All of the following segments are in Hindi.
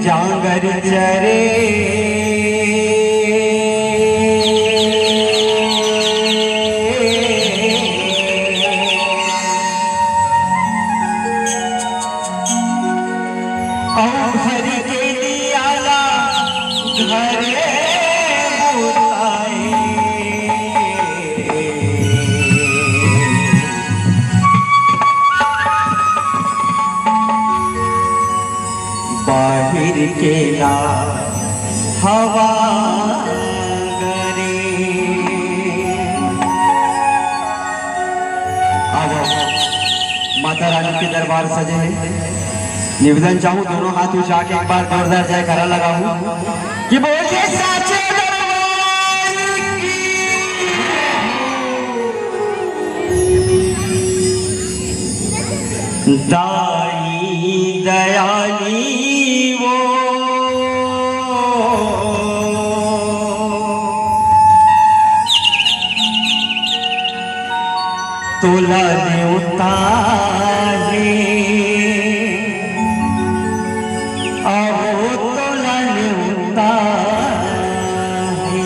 जागर चरे घर के दियाला घरे बाहिर के ला हवा करे। अब माता रानी के दरबार सजे हैं। निवेदन चाहूं दोनों हाथ उठा के एक बार जोरदार जयकारा लगाऊं कि बोले साचे दरबार की। दाई दयाली वो तोला देवता है। अब तोला देवता है।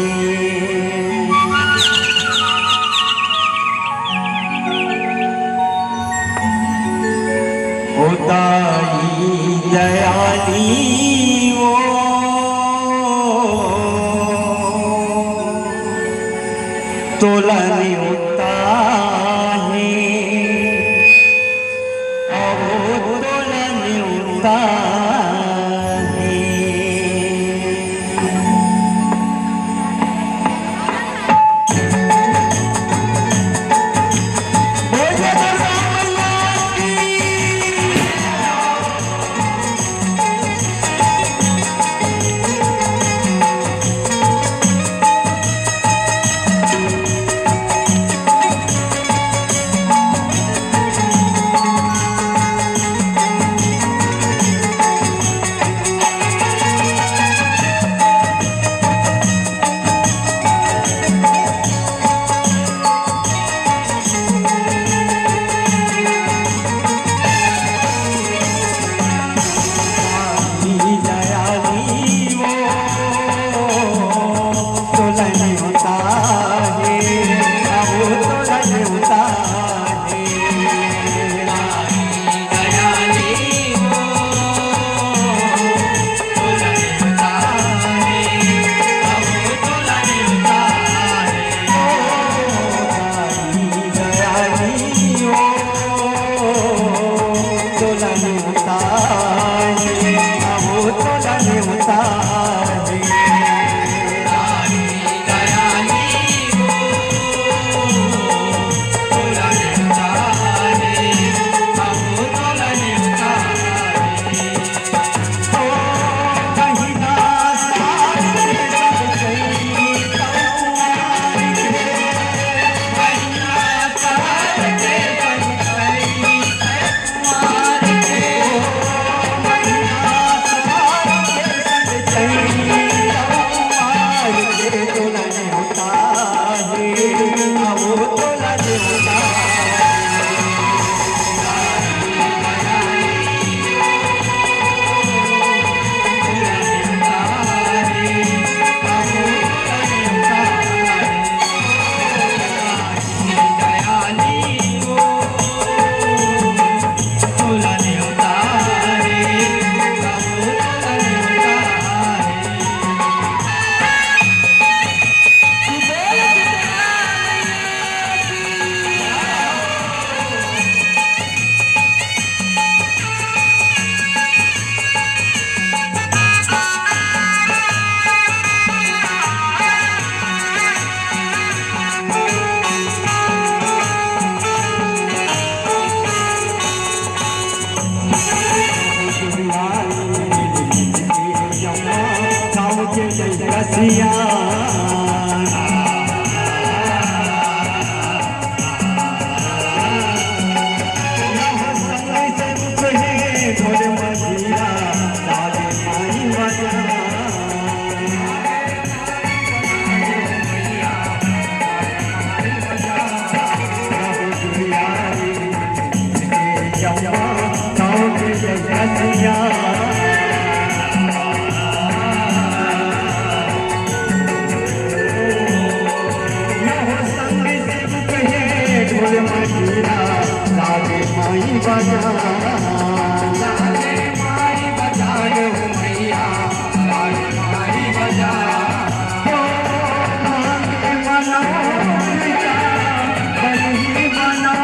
ओ दाई दयाली वो तोला देवता है। अब तोला देवता रसिया ढोल मजीरा लागे माई बजा मैया लागे माई बजा मना बनी बना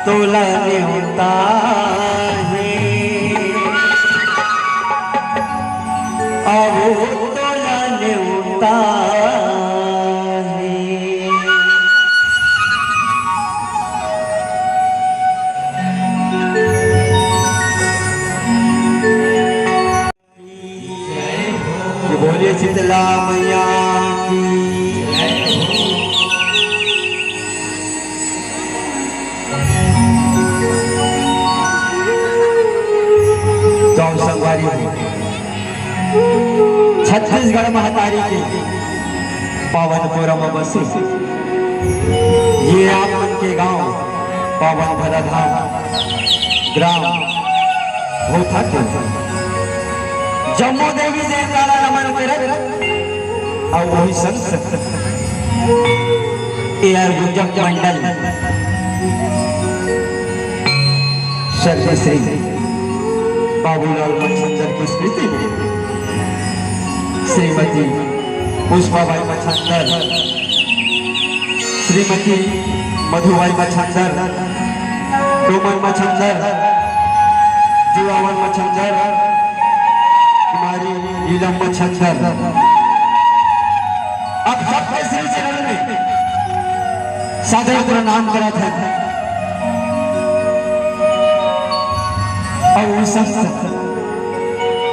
तोलाने होता है अब तोलाने होता है। शीतला मैया की। तो संगवारी छत्तीसगढ़ महतारी के पावनपुरम बसे ये आप मन के गांव पावन भरा धाम ग्राम होता के जम्मू देवी देवता नमन करत और वही संत एआर गुंजक मंडल सर्वश्री बाबूलाल मच्छंदर की स्मृति में श्रीमती पुष्पाबाई मच्छंदर, श्रीमती मधुबाई मच्छंदर, डोमन मच्छंदर, जीवावन मच्छंदर, कुमारी नीलम मच्छंदर अब सबके श्री चरण में सादर प्रणाम करत है। और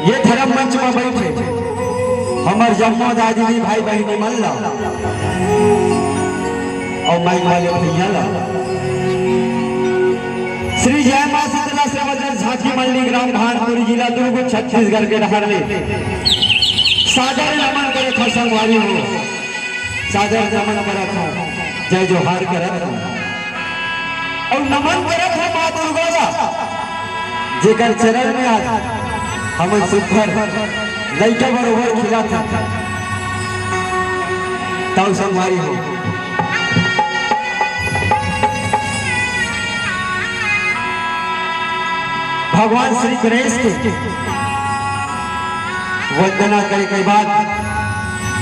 ये धर्म मंच में बैठे हमार जम्मू दादी भाई बहनी मन ला और माई वाले भैया ला श्री जय मां शीतला सेवादल झांकी मंडी ग्राम भानपुर जिला दुर्ग छत्तीसगढ़ के रहर ले सादर नमन करे था संगवारी हो, सादर नमन करत हो, जय जोहार करत हो और नमन करत हो मां दुर्गा ला जेकर चरण में आज हम सुखर लइका बरोबर खिला था तब संगवारी हो। भगवान श्री गणेश के वंदना करे के बाद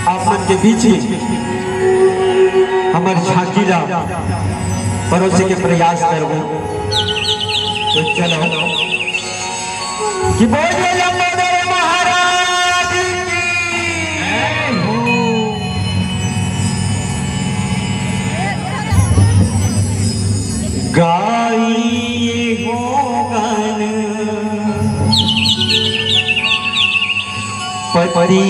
आप मन के बीच में हमारे झांकीला परोसे के प्रयास करबो। तो चलो कि बोलिए लंबोदर महाराज की। गाइए हो गान पति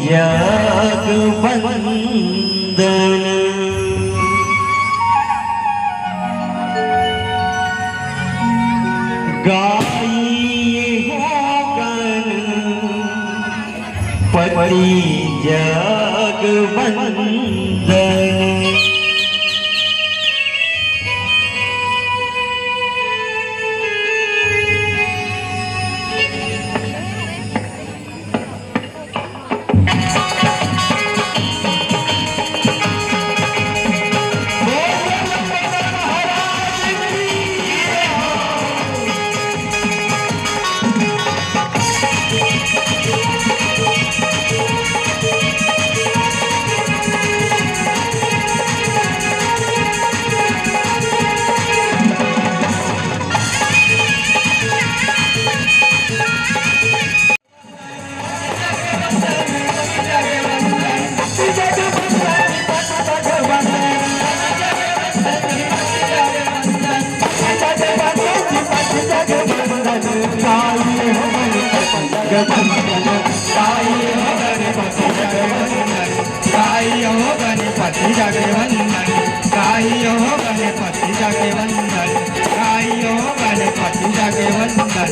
जग बंदन, पति जग बंदन। गणपति जाके वंदन, गाइयो गणपति जाके वंदन, गाइयो गणपति जाके वंदन।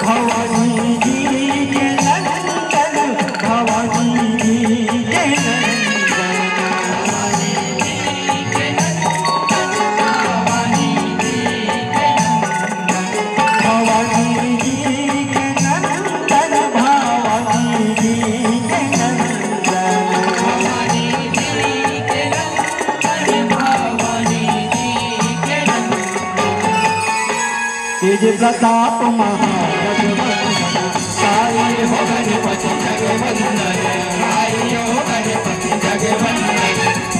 भवानी जी प्रताप महाजगवंदन गाई हो गणपति जगवंदन गाई हो गणपति जगवंदन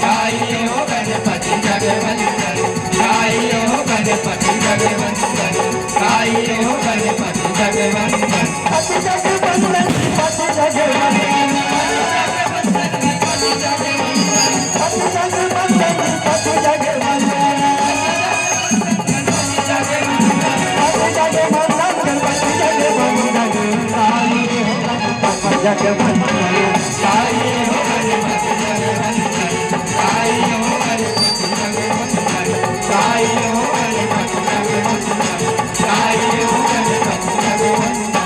गाई हो गणपति जगवंदन गाई हो गणपति जगवंदन गाई हो गणपति जगवंदन पति जगवंदन पति जगवंदन पति जगवंदन पति जगवंदन जगवंदन गाई हो गणपति जगवंदन गाई हो गणपति जगवंदन गाई हो गणपति जगवंदन गाई हो गणपति जगवंदन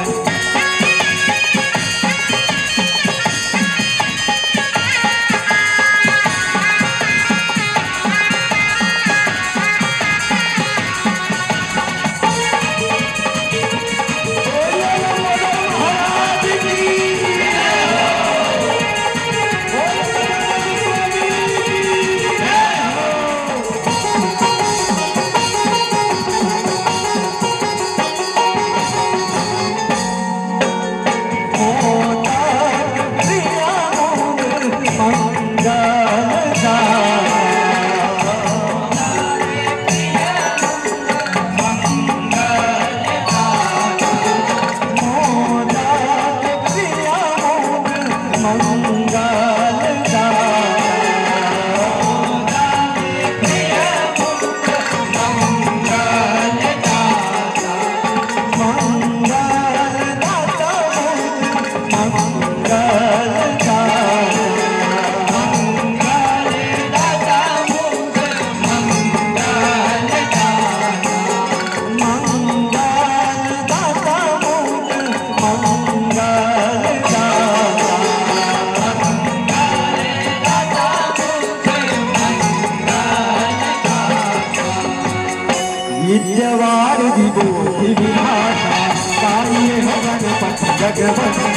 विद्यवार विभूति विभाषा गाई हो गणपति जगवंदन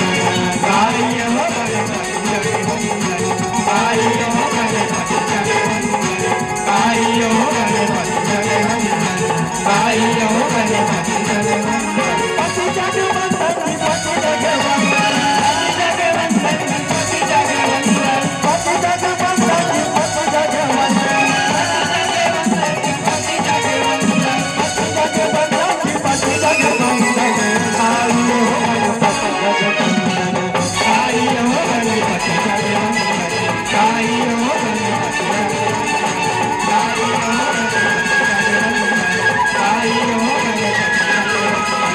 गाई हो गणपति जगवंदन गाई हो गणपति जगवंदन गाई हो गणपति जगवंदन गाई हो गणपति जगवंदन पति जगवंदन पति जगवंदन पति जगवंदन पति जगवंदन पति जगवंदन पति जगवंदन पति जगवंदन गाई हो गणपति जगवंदन गाई हो गणपति जगवंदन गाई हो गणपति गाई हो गणपति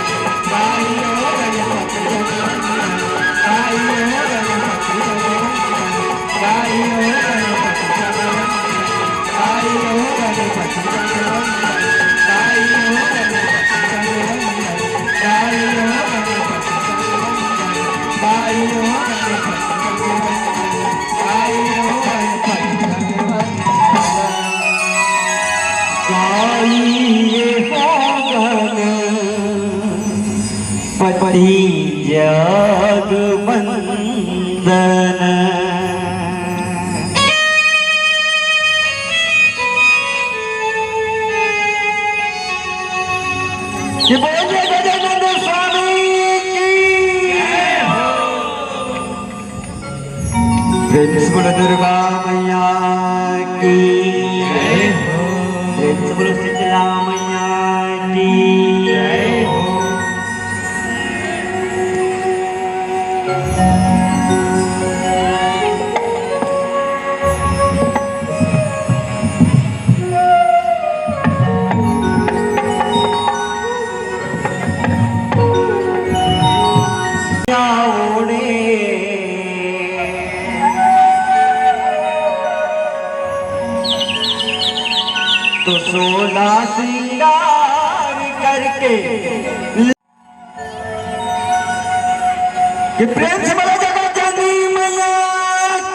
गाई हो गणपति गाई हो गणपति गाई हो गणपति गाई हो गणपति गाई हो गणपति गाई हो गणपति गाई हो पति जगवंदन कि बोलिए गजानंद स्वामी की प्रेम से बोलो दुर्गा मैया की प्रेम से बोलो शीतला मैया की तो 16 श्रृंगार करके कि प्रेम से बोला जगत जननी मैया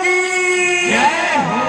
की जय हो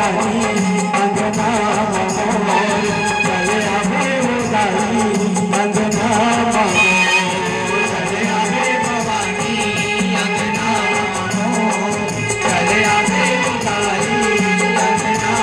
भवानी अंगना मोर चले आवे उदाई अंगना मोर चले आवे भवानी अंगना मोर चले आवे उदाई अंगना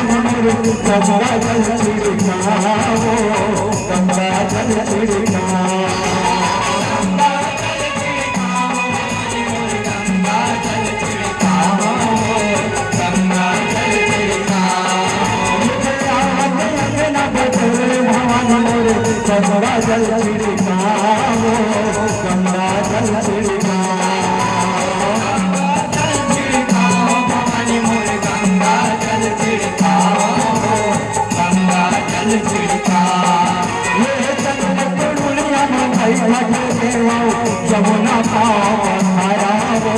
गंगा जल छिड़काओ गंगा जल छिड़काओ गंगा जल छिड़काओ गंगा जल छिड़काओ गंगा जल छिड़काओ अंगना बदल भवन मोर गंगा जल छिड़काओ गंगा जल छिड़काओ यमुना पाप हरावो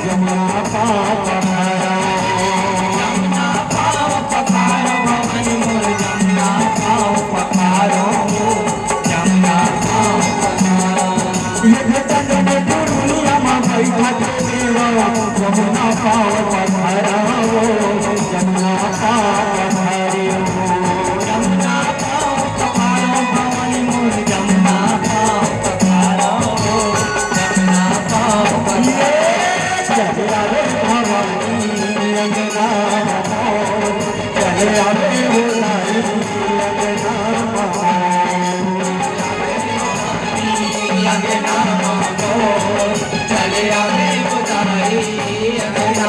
यमुना पाप हरावो यमुना पाप हरावो मोर यमुना पाप हरावो यमुना पाप हरावो ये चंदन दुनिया में बैठा देवा यमुना पाप हरावो यमुना पाप हरावो यमुना पाप हरावो मोर यमुना पाप चले आवे भवानी अंगना मोर चले आवे उदाई अंगना मोर चले आवे उदाई अंगना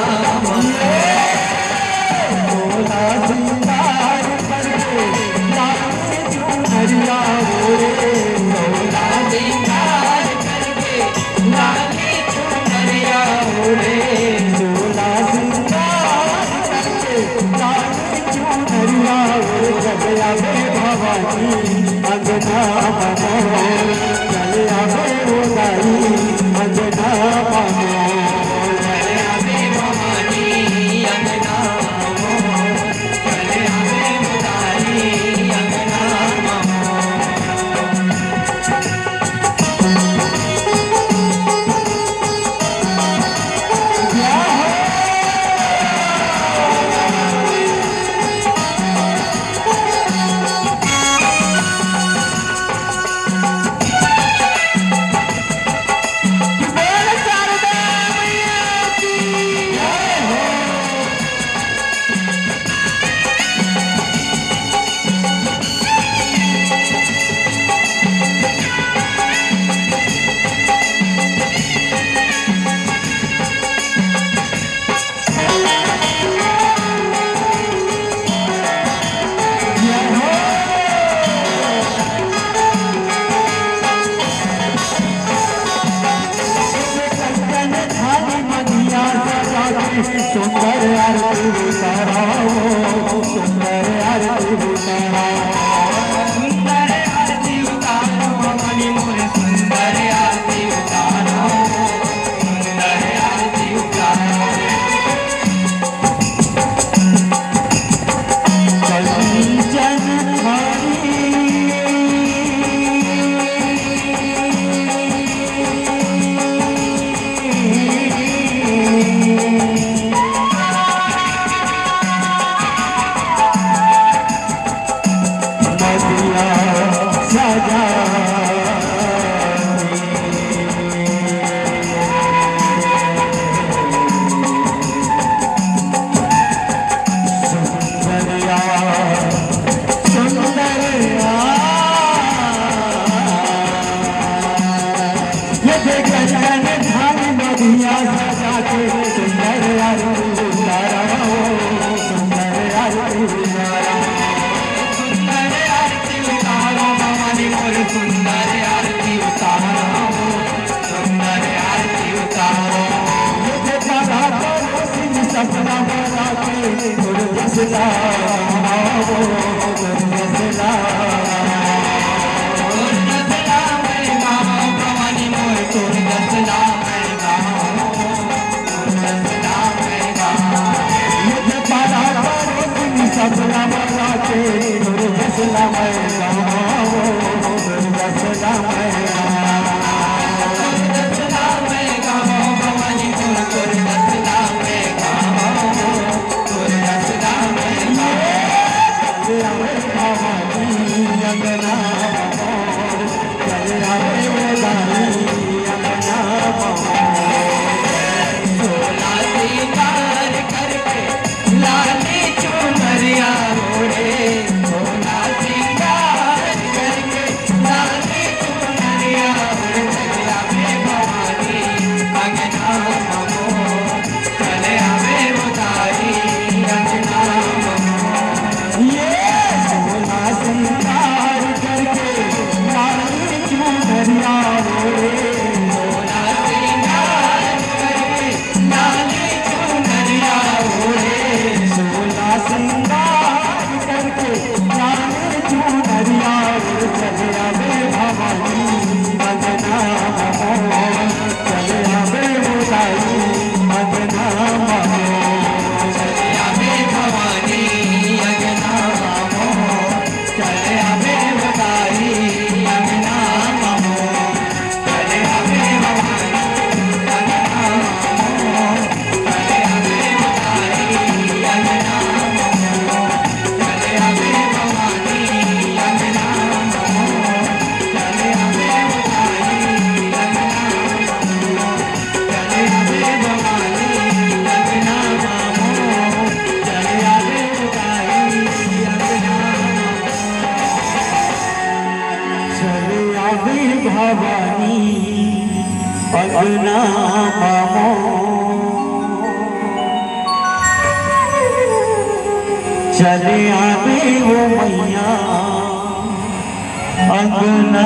मोला सिंगार करके लागे चुनरिया रे मोला सिंगार करके लागे चुनरिया रे मोला सिंगार करके लागे चुनरिया रे चले आवे भवानी अंगना मोर चले आवे उदाई अंगना मोर चले आवे भवानी अंगना मोर चले आवे उदाई अंगना सुंदर आरती उतारो सुंदर आरती उतारो सुंदर आरती उतारो भवानी मोर सुंदर आरती उतारो सुंदर आरती उतारो कली जन पगना मामो चले आवे वो मैया अगना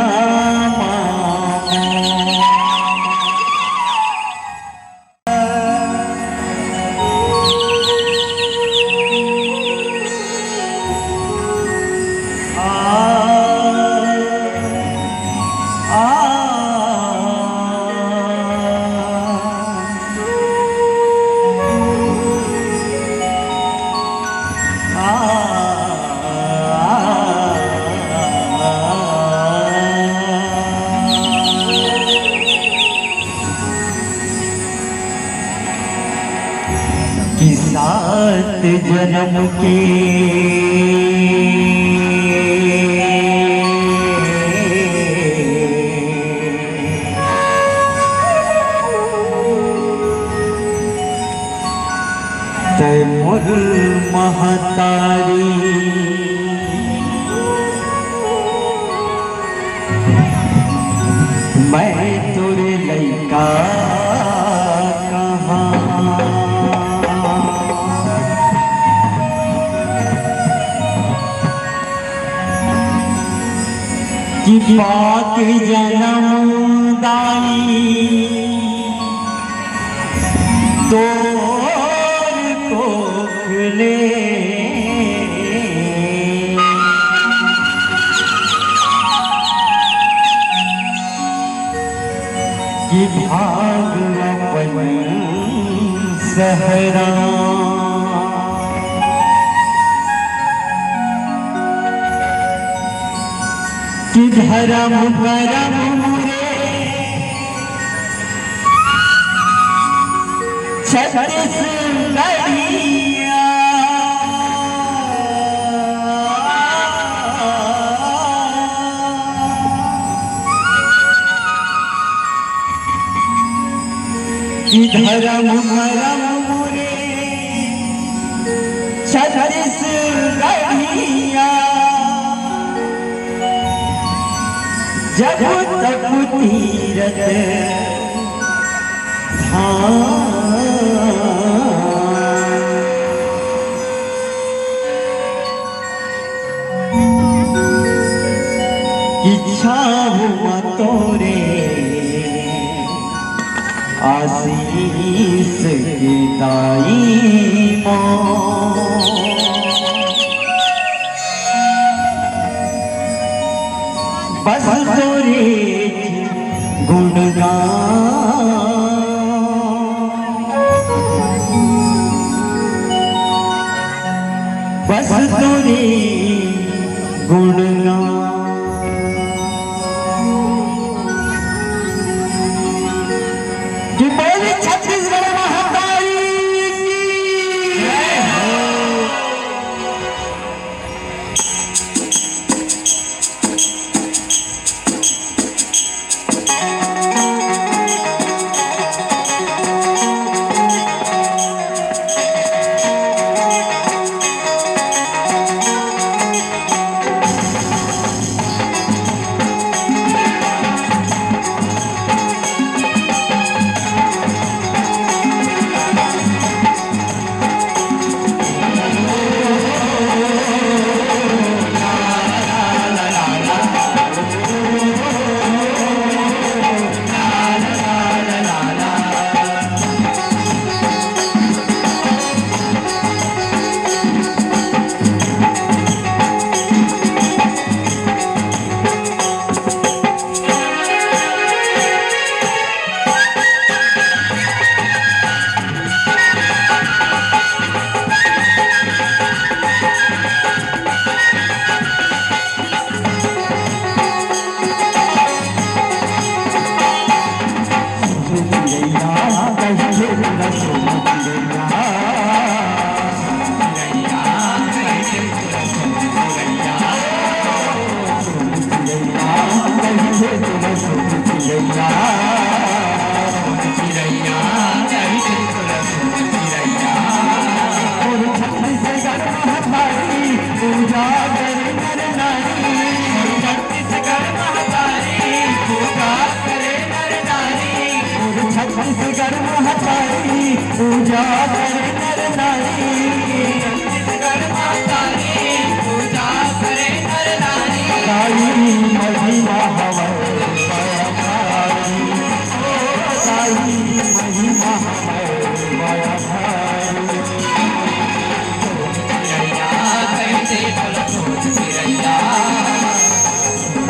कि 7 जन्म के तैमूर महतारी मैं तोरे लइका कि पाक जन्म दाई तोर कोखले कि भाग अपन सहरा कि धर्म करम मुरे 36 लड़िया कि धर्म करम मुरे 36 लड़िया जब तक तीरथ इच्छा हुआ तोरे आशीष की दाई माँ बस तोरे गुणगान, बस तोरे गुणगान। कि बोली छत्तीसगढ़ महाकाली की जय हो। पूजा करे नर नारी, छत्तीसगढ़ माता री पूजा करे नर नारी। साई महिमा हमारे माया भारी, साई महिमा हमारे माया भारी। चिरैया कहते बोलो सोच चिरैया,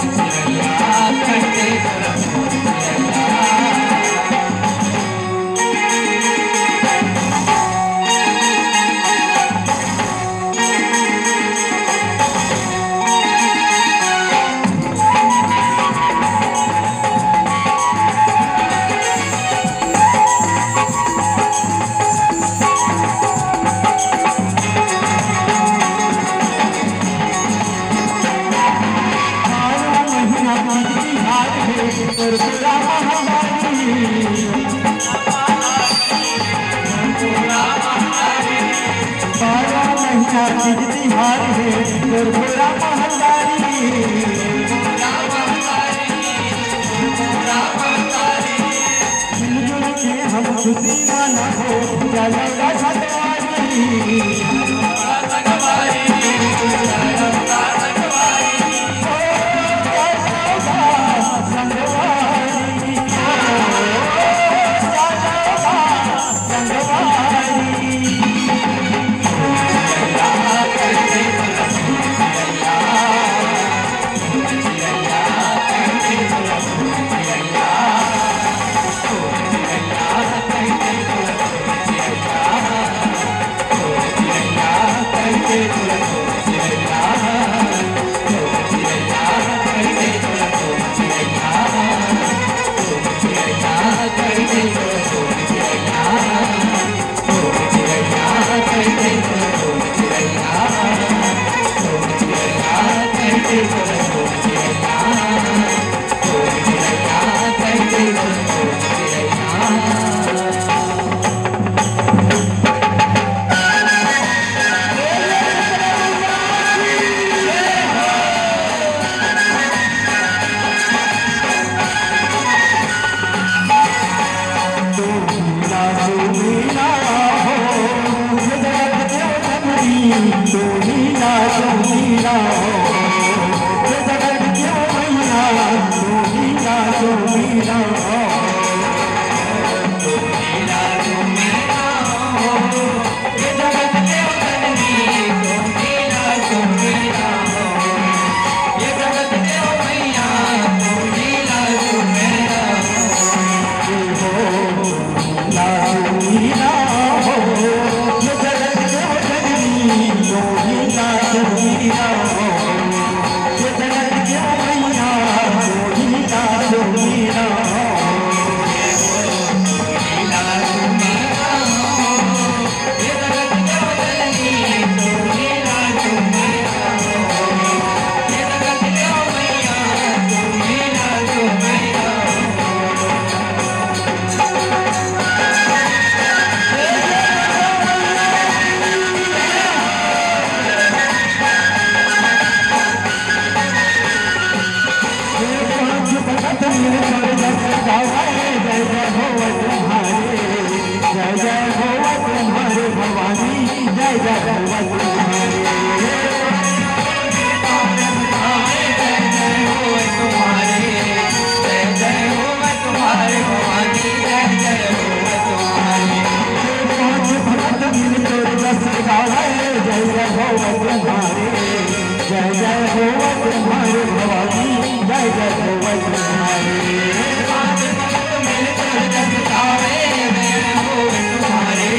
चिरैया कहते बोलो सोच चिरैया। तिहार है गुरगुरा महतारी, मिलजुल के हम खुशी माना हो चलेगा छठवारी। जय जय हो तुम्हारे भवानी, जय जय हो तुम्हारे। हाथ पग मिलकर जग गावे, जय हो तुम्हारे,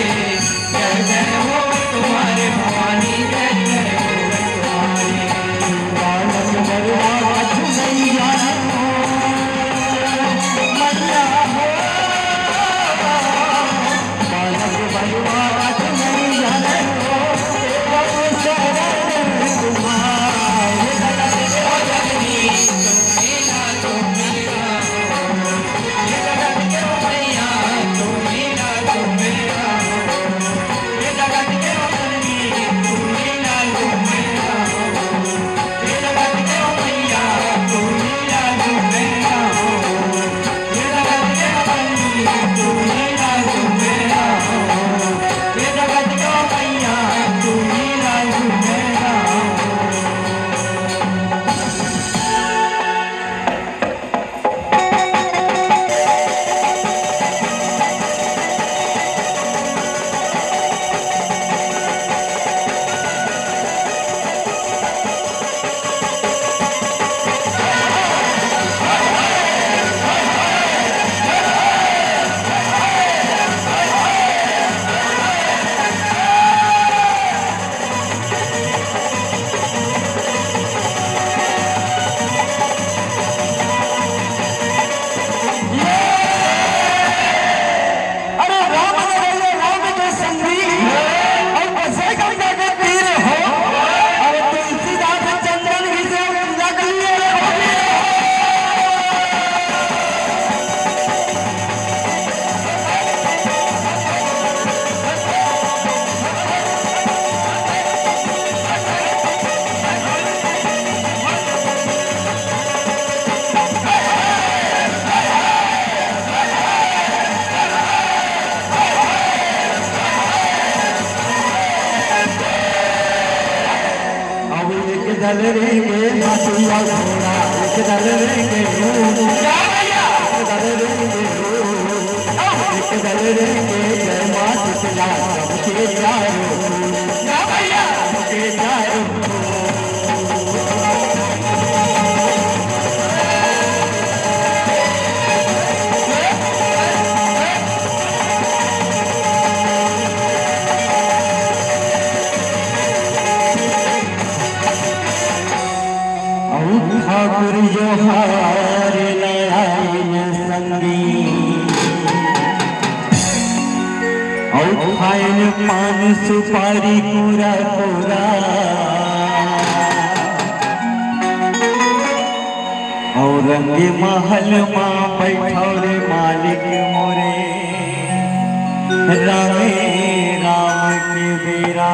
जय जय हो तुम्हारे भवानी, जय जय हो तुम्हारे। बालक बरुआ चुनैया मैया हो, बालक बरुआ चुनैया हो, देव शरण तुम्हारे। ओ जननी तुम मीरा तुम मीरा, ये जगत के मैया तुम मीरा तुम मीरा, ये जगत के जननी तुम मीरा तुम मीरा, ये जगत के मैया तुम मीरा तुम मीरा, ये जगत के जननी तुम मीरा तुम मीरा, ये जगत के मैया तुम मीरा तुम मीरा। अरे राम नगरिया राम के संगी और बसे गंगा के तीर हो, अरे तुलसीदास चंदन घिसे पूजा करिए रे होगी। अब एक दल रेंगे मातुआ घोड़ा, एक दल रेंगे एक दल रेंगे एक दल रेंगे जय मात पिता सबके चारों सबके चारों। ठाकुर जो हार लड़ाई संगी, और खाइन पान सुपारी पूरा पूरा, और रंगे महल माँ बैठौरे मालिक मोरे, रामे राम के बेरा।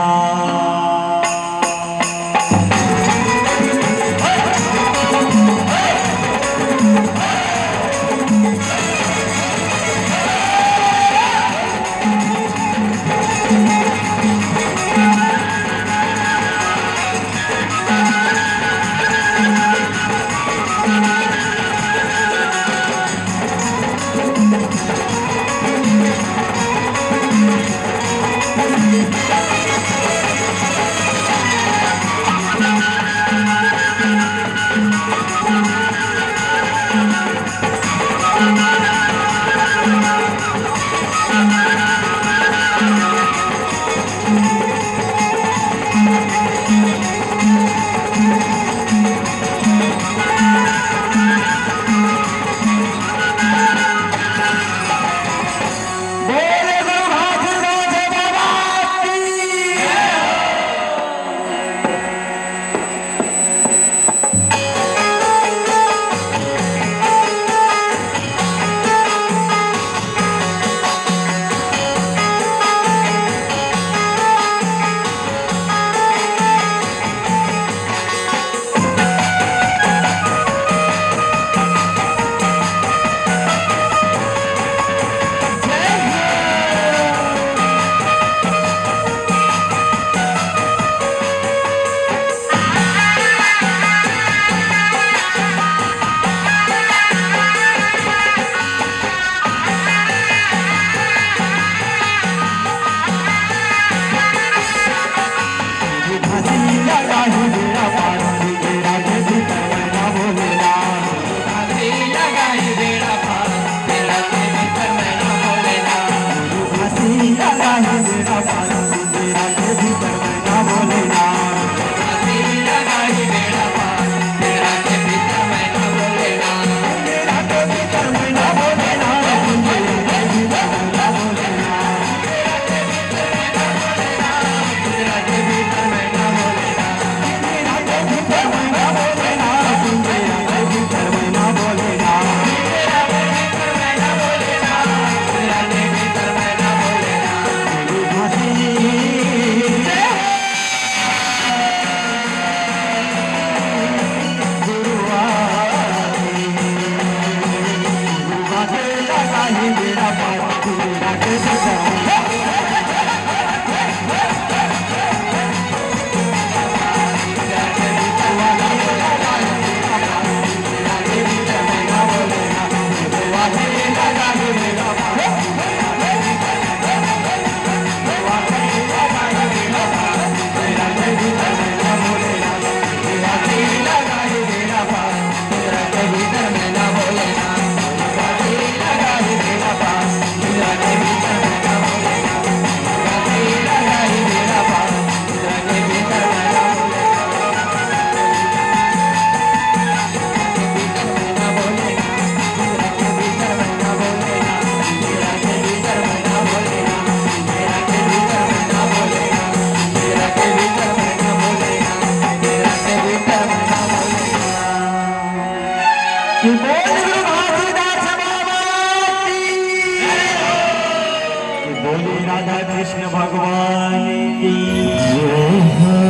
कृष्ण भगवान की जय है।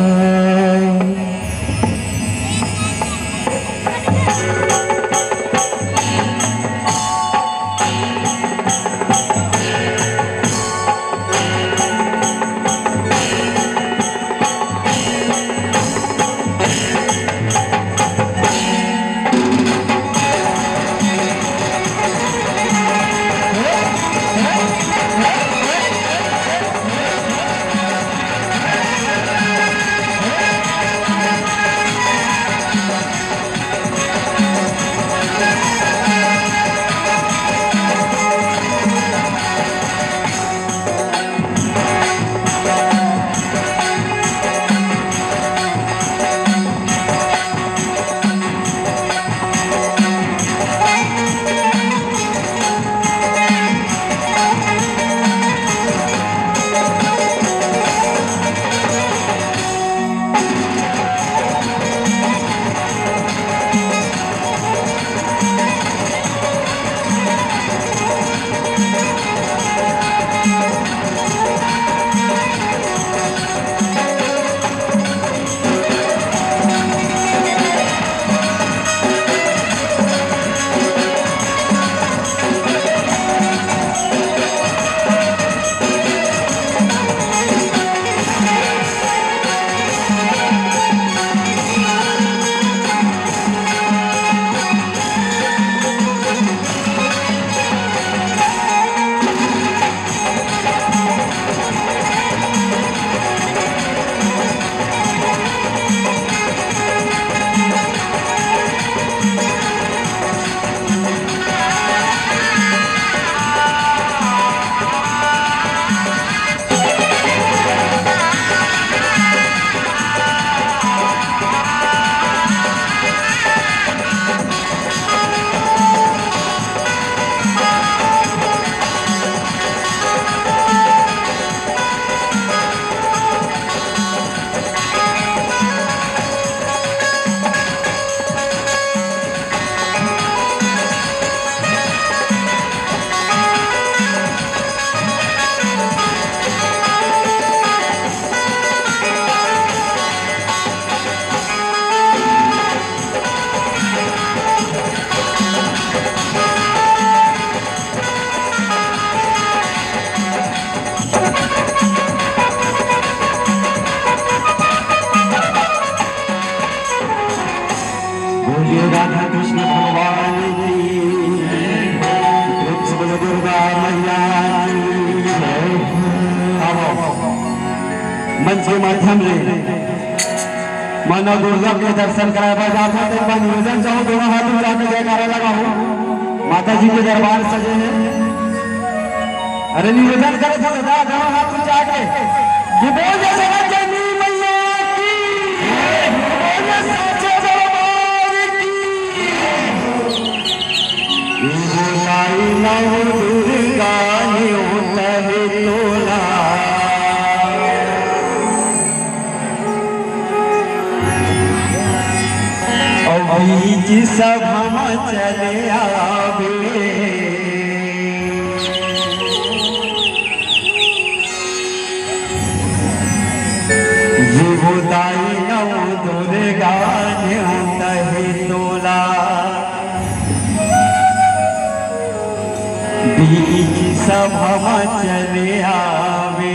बोलिए राधा कृष्ण भगवान की वृक्ष बल दुर्गा मैया की जय। आओ मंच के माध्यम से माना दुर्गा के दर्शन कराए बाद आप निवेदन चाहूँ दोनों हाथ उठा के जयकारा लगाओ। माता जी के दरबार सजे हैं। अरे निवेदन करे तो दोनों हाथ उठा के ये बोल जैसे दुर्गा तोला बीच सभा चले आवे जीवदाई नव दुर्गा तोला बीच सभा चले आवे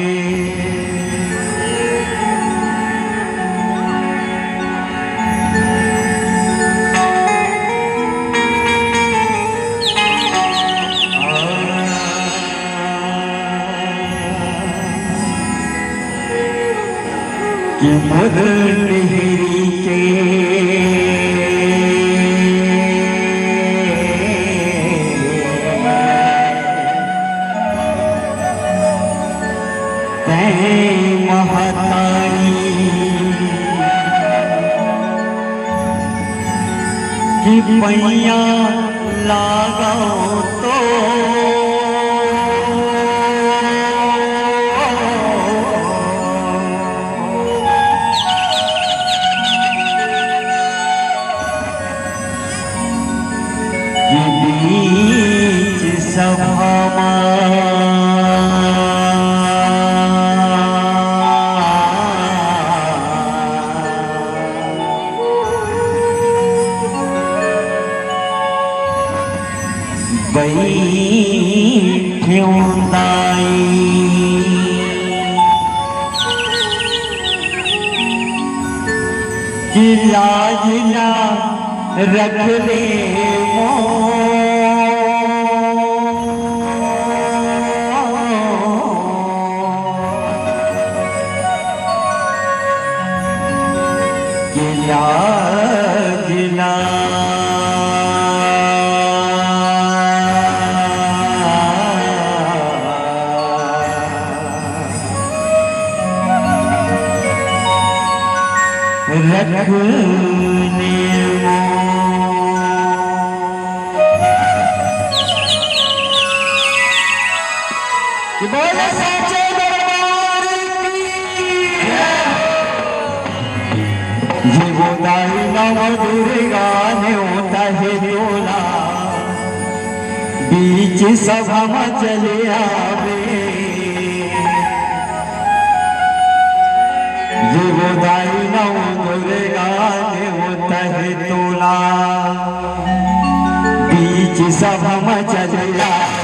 कि मुरली के महतारी की पैया लगाओ तो बीच सभा घेऊन जाई की लाजना रख ले की लाजना रखने कि बोले साचे दरबार की जीवो दाई नव दुर्गा ने होता है तोला बीच सभा में चले आवे जीवो दाई नव दुर्गा ने होता है तोला बीच सभा में चले आवे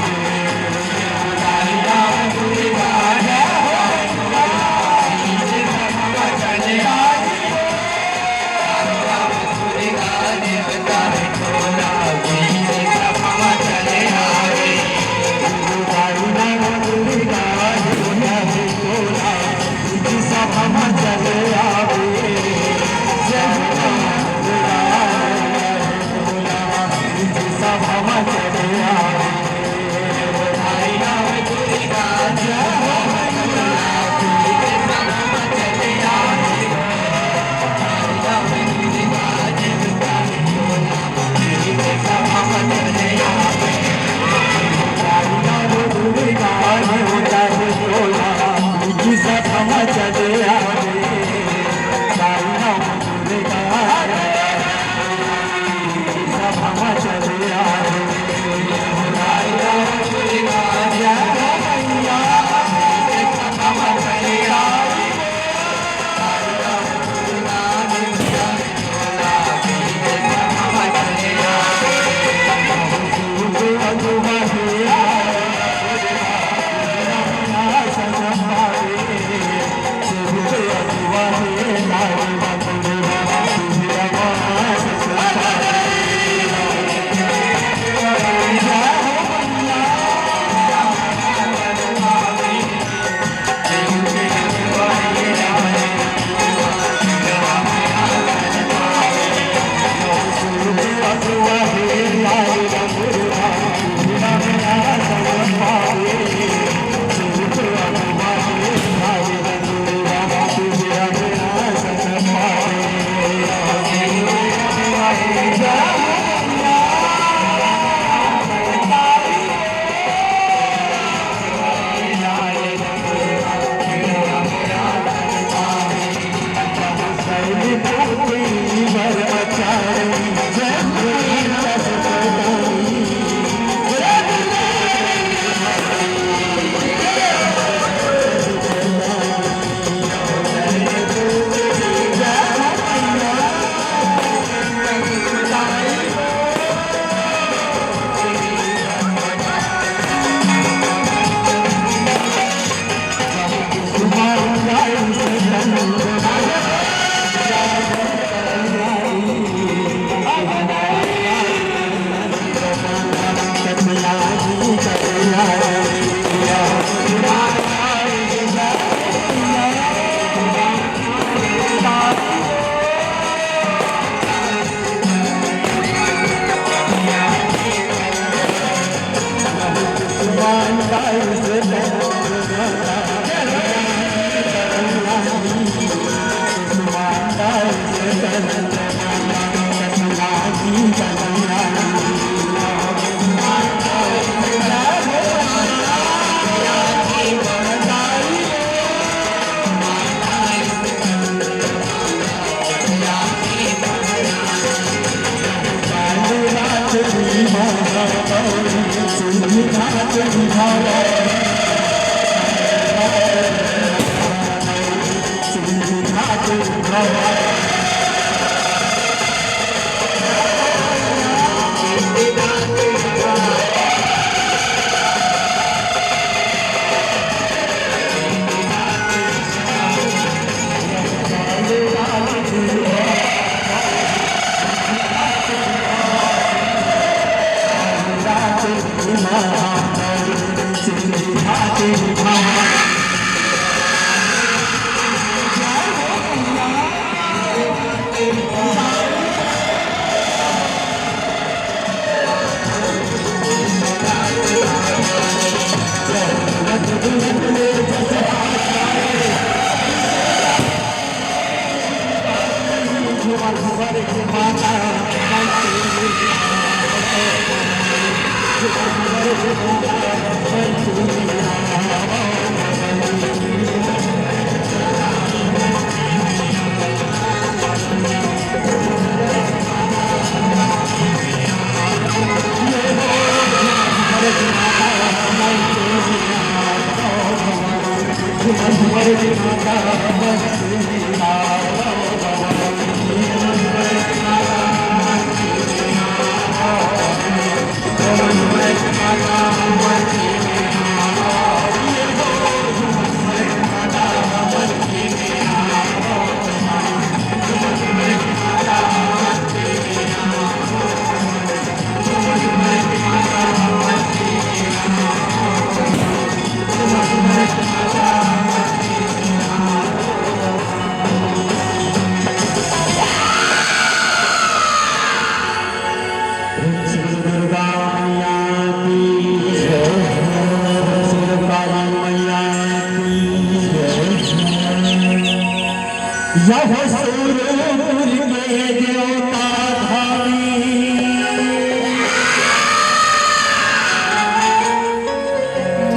यह सूरपुर के देवता धामी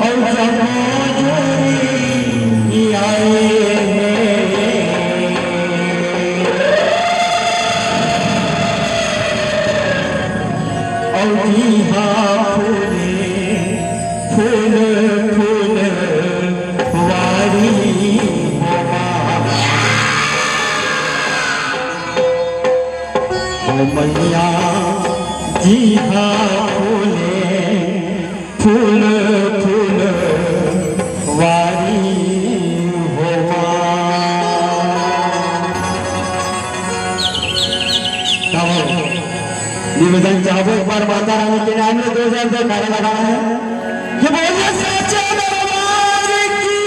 और जमोजरी आए और फूल फूल वारी मैया जी हाँ फूल फूल वारी निवेदन चाहो एक बार माता रानी के नाम में 2000 रुपये खाना लगाना है कि बोलिए सच्चे दरबार की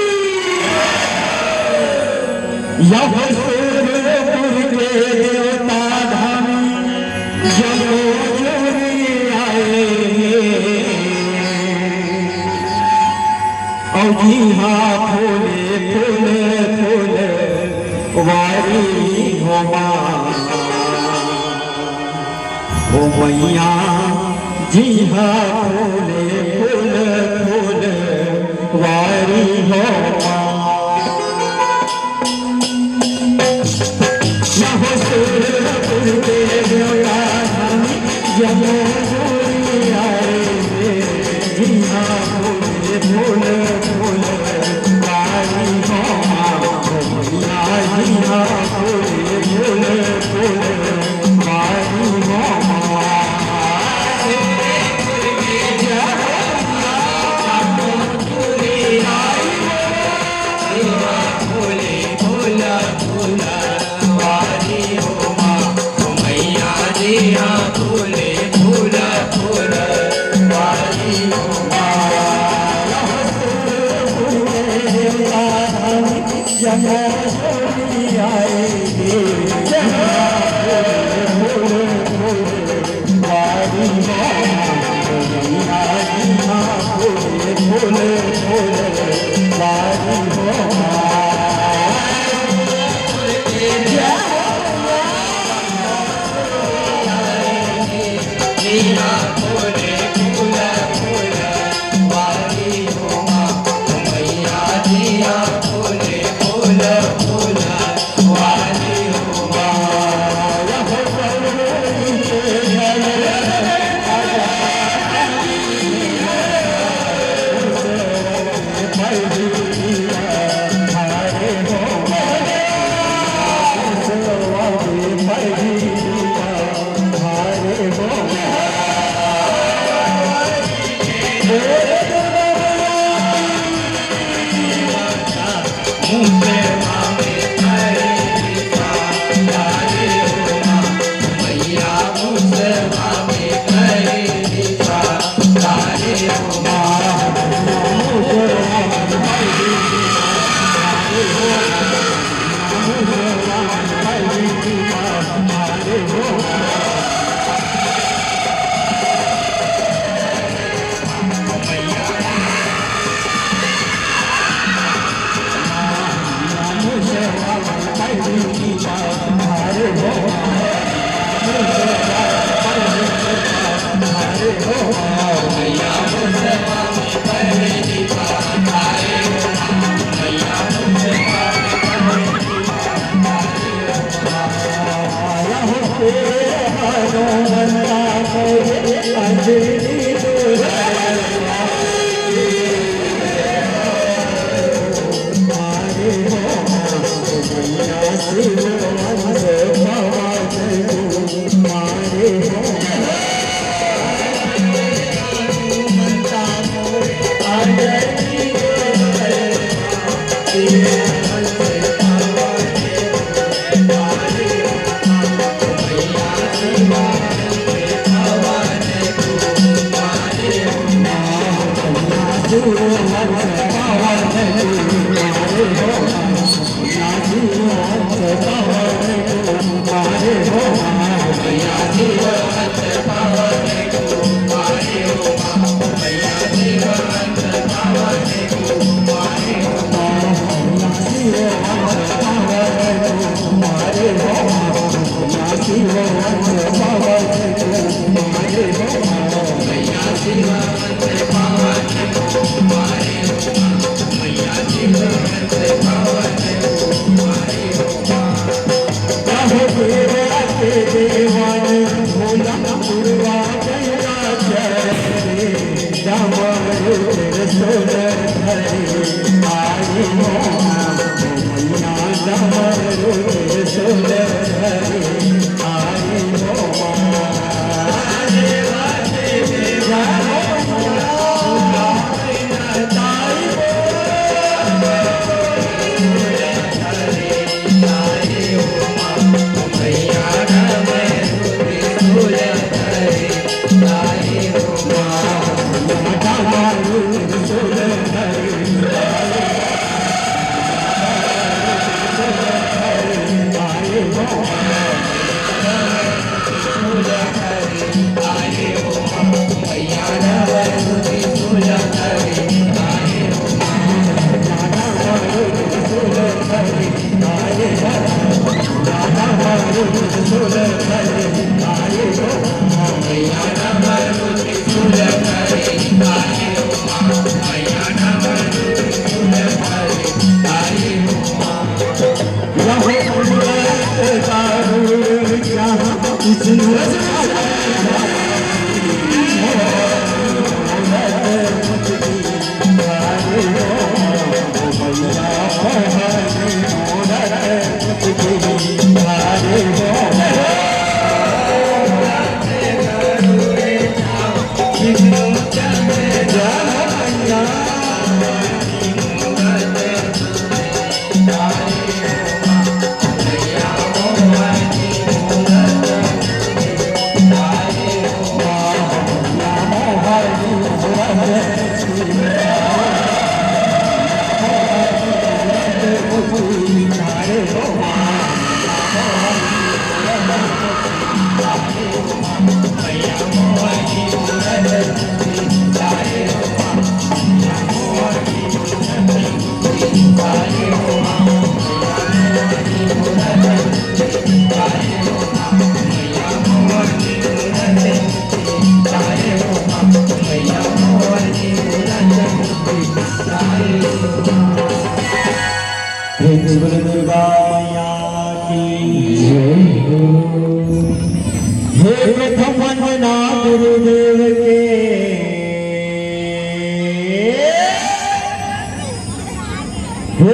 या सूरपुर के देवता धामी और जी हाँ फूले फूले फूले वारी हो मैया जी हाँ फूले फूले फूले वारी हो हनुमंता मोरे अंजलि दूर मारे हो मैया शिव वंश पवन मारे हो हनुमंता मोरे अंजलि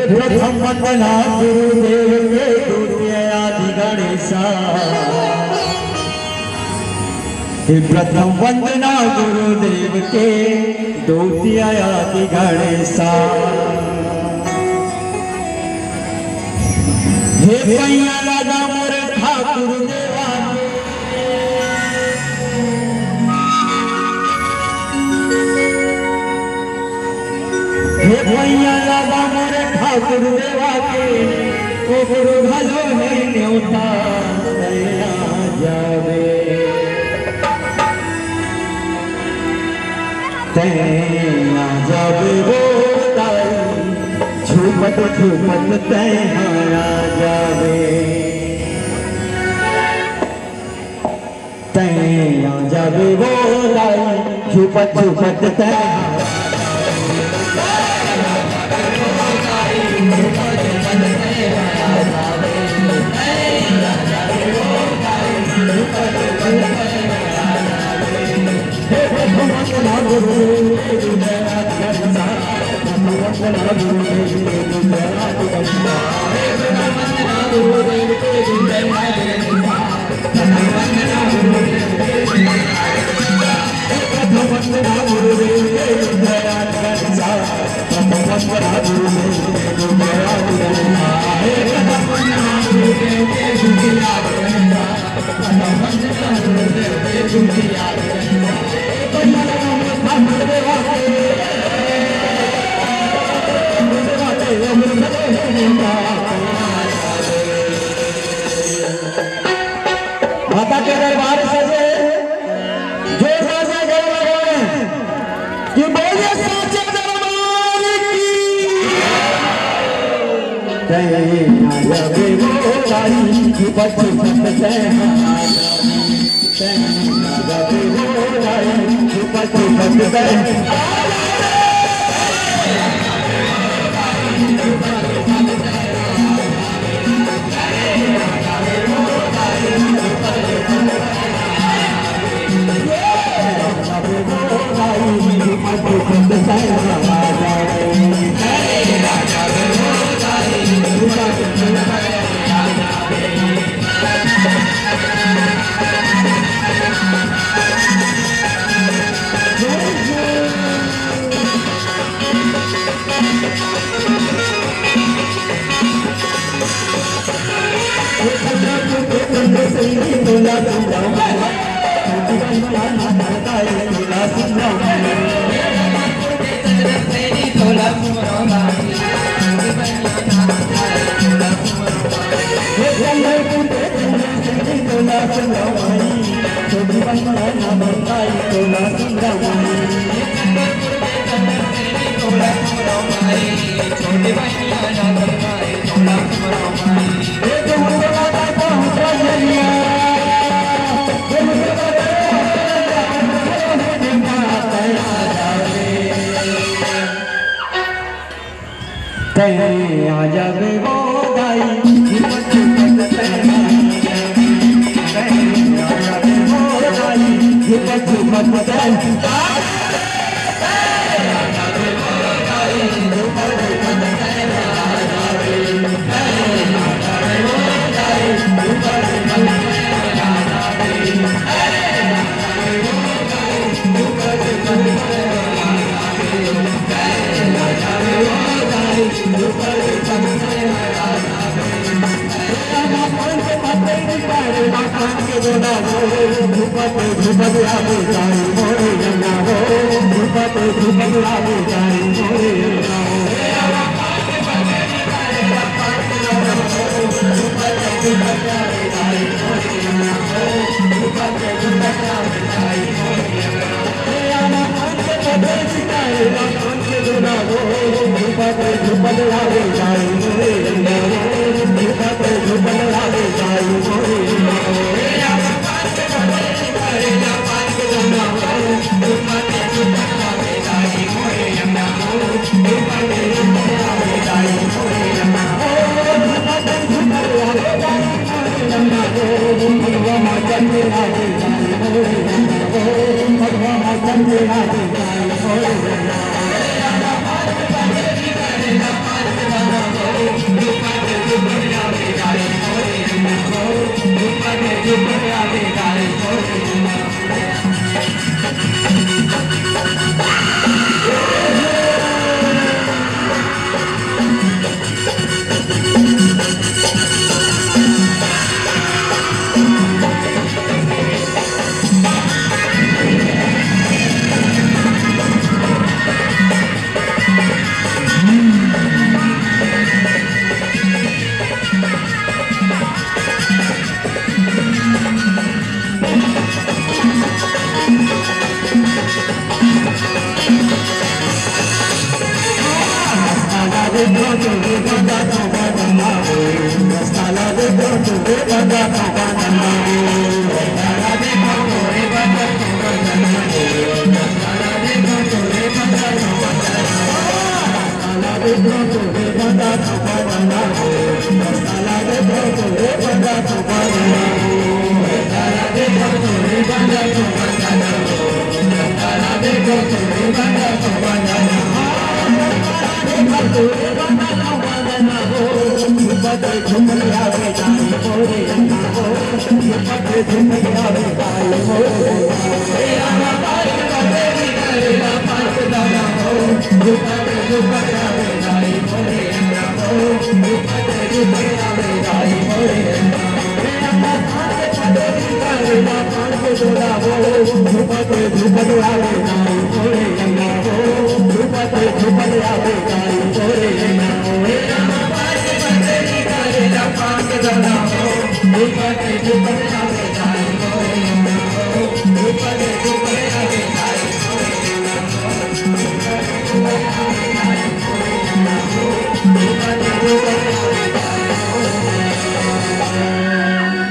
प्रथम वंदना गुरुदेव के द्वितीय आदि गणेशा प्रथम वंदना गुरुदेव के द्वितीय आदि गणेशा हे पैया लगा मोर ठाकुर देवा हे पैया लगा मोर ठाकुर देवा के गुरु भलो है न्योता दया जावे तैया जावे वो दाई छुपत छुपत तैया जावे तैया जावे वो दाई छुपत छुपत तैया माता के दरबार सजे जोर से गले लगाए कि बोलिए साचे दरबार की जय गोलाई की बच्चे फटते हैं गोलाई की बच्चे फटते हैं आ जावे गोदाई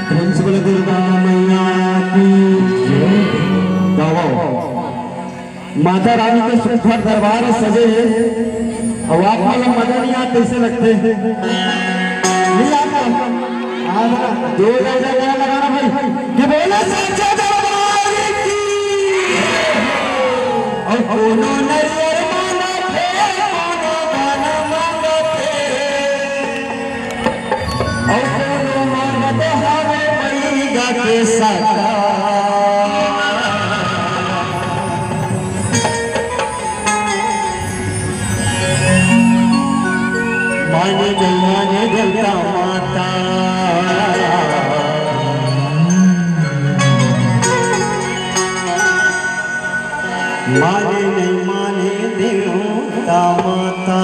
प्रिंसिपल दुर्गा मैया की गाओ। माता रानी के सुखद दरबार सजे और आप वाला मजा नहीं आता कैसे लगते हैं? नहीं आता? दो जगह लगाना भाई कि बोले सच्चे दरबार की और कोनो नरियर माना थे कोनो गाना मांगा थे और कोनो मांगत हवे मैया के साथ माने जलता माता माने नहीं माने देवता माता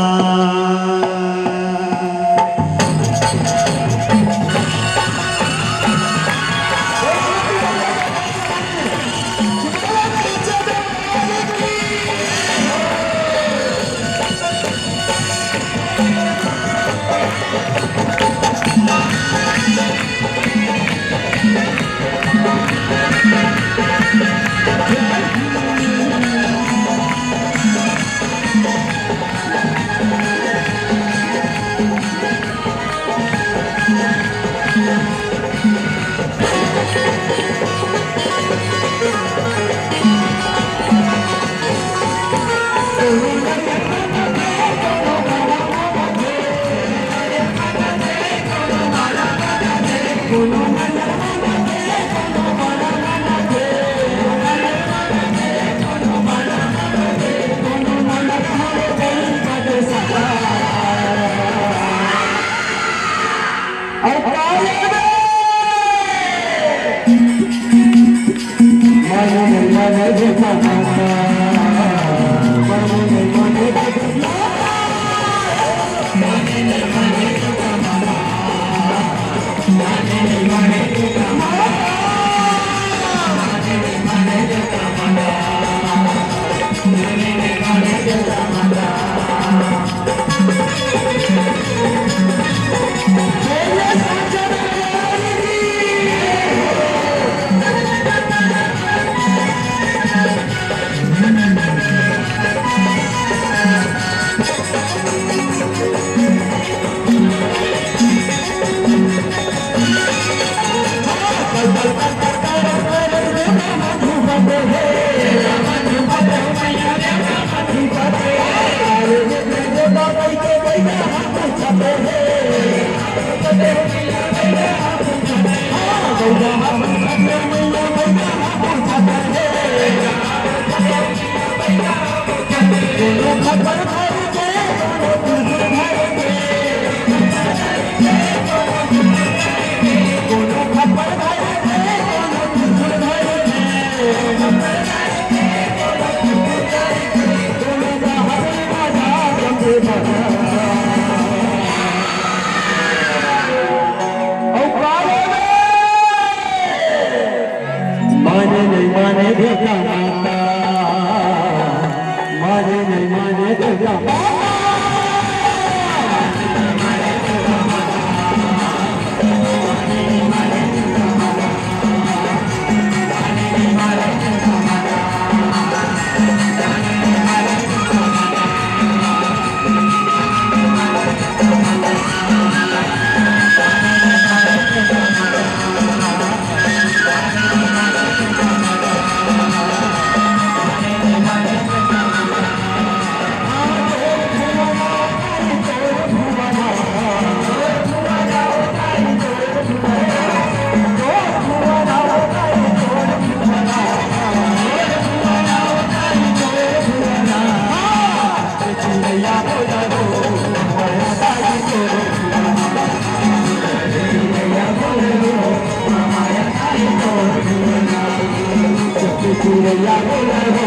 चिड़ैया बोले हो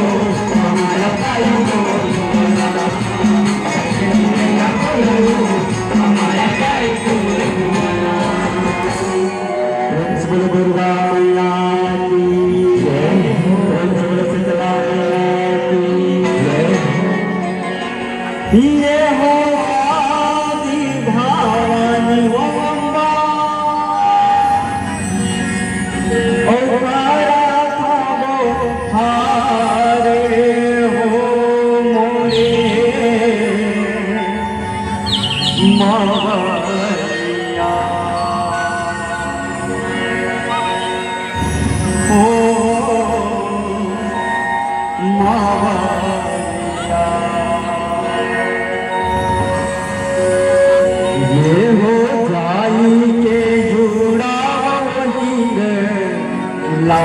हमारा भाई हो चिड़ैया बोले हो हमारा भाई हो बोले दुर्गा मैया की जय बोले शीतला मैया की जय ये हो आदि भवानी हो अम्बा ओकारा थावो हारे हो मोरे मैया ओ मैया ये हो जाई के जुड़ा हीर ला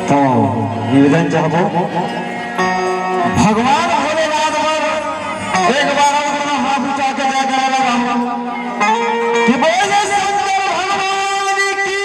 तो निवेदन चाहबो भगवान भोलेनाथ पर एक बार अपना हाथ उठा के जय करा लगा कि बोले शंकर भगवान की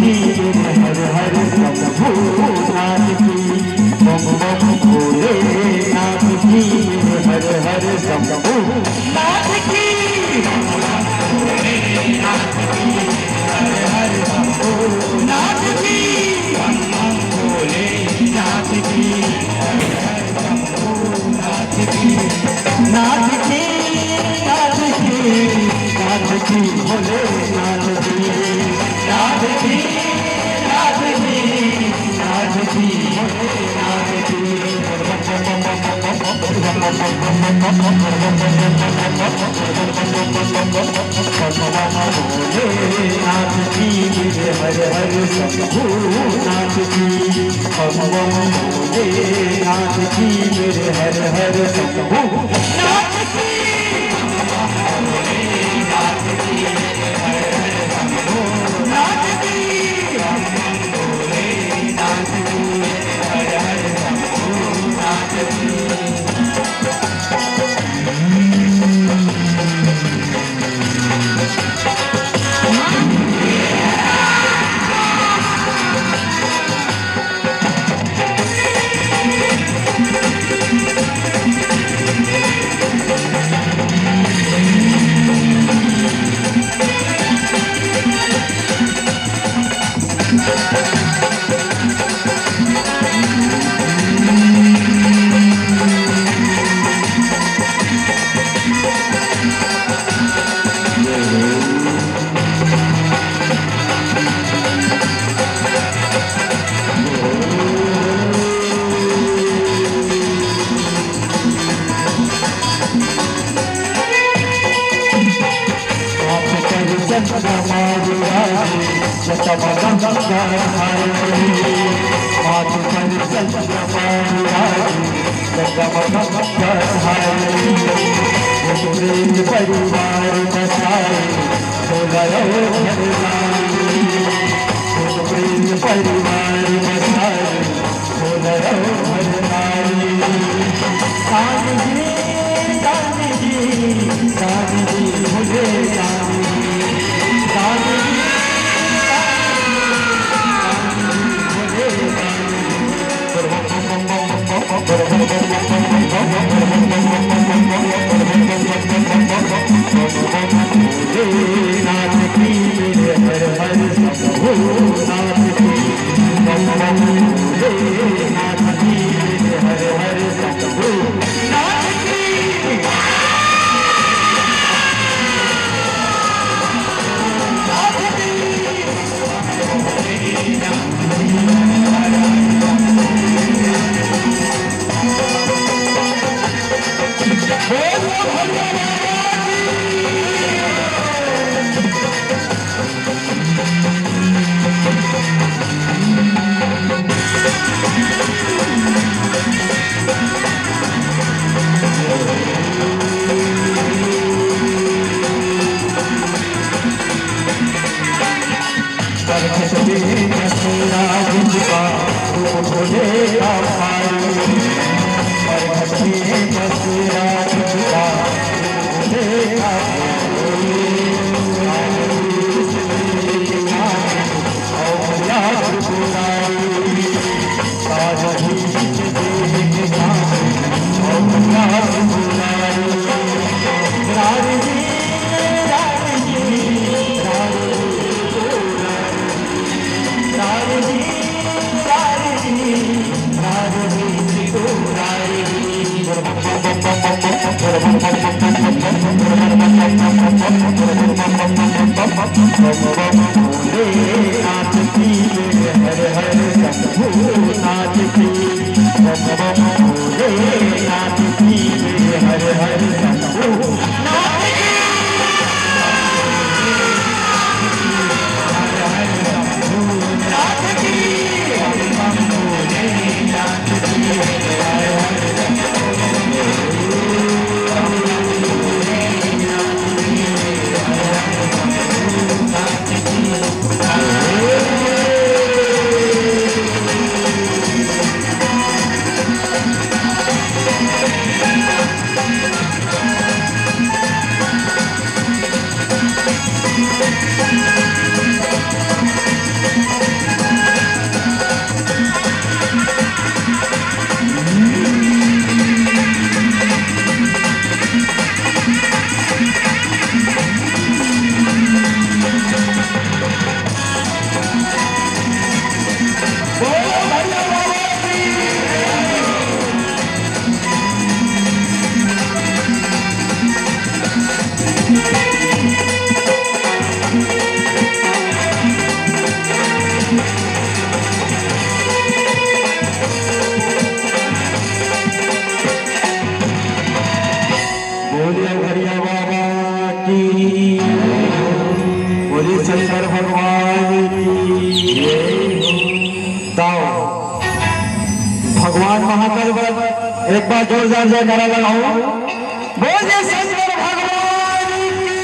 हर हर महाकाल पर एक बार जोरदार जयकारा लगाओ। बोलिए शंकर भगवान की।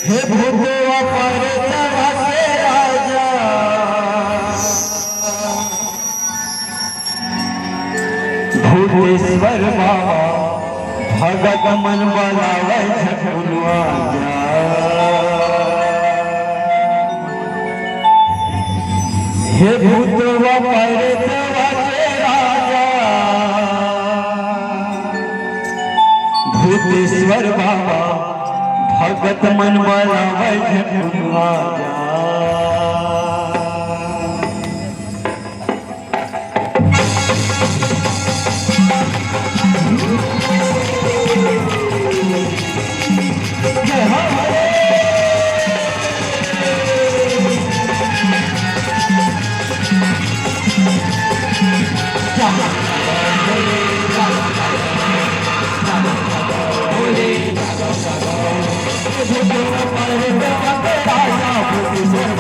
हे भूदेवा पर्वतवा के राजा, भूतेश्वर बाबा भगत मन बलावे झकुलवा जा। हे भूतवा पर्वतवा के राजा, भूतेश्वर बाबा भगत मन बलावे झकुलवा जा।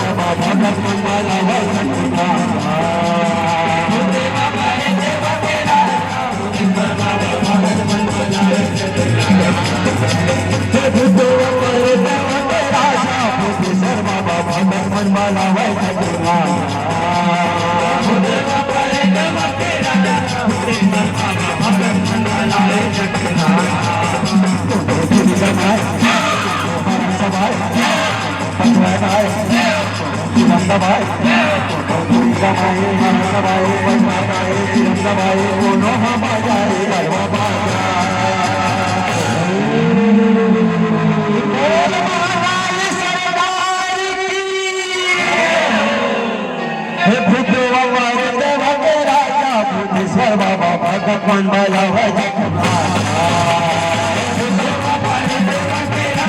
बाबा भगत मन बलावे हे भूदेवा पर्वतवा के राजा, भूतेश्वर बाबा भगत मन बलावे झकुलवा जा।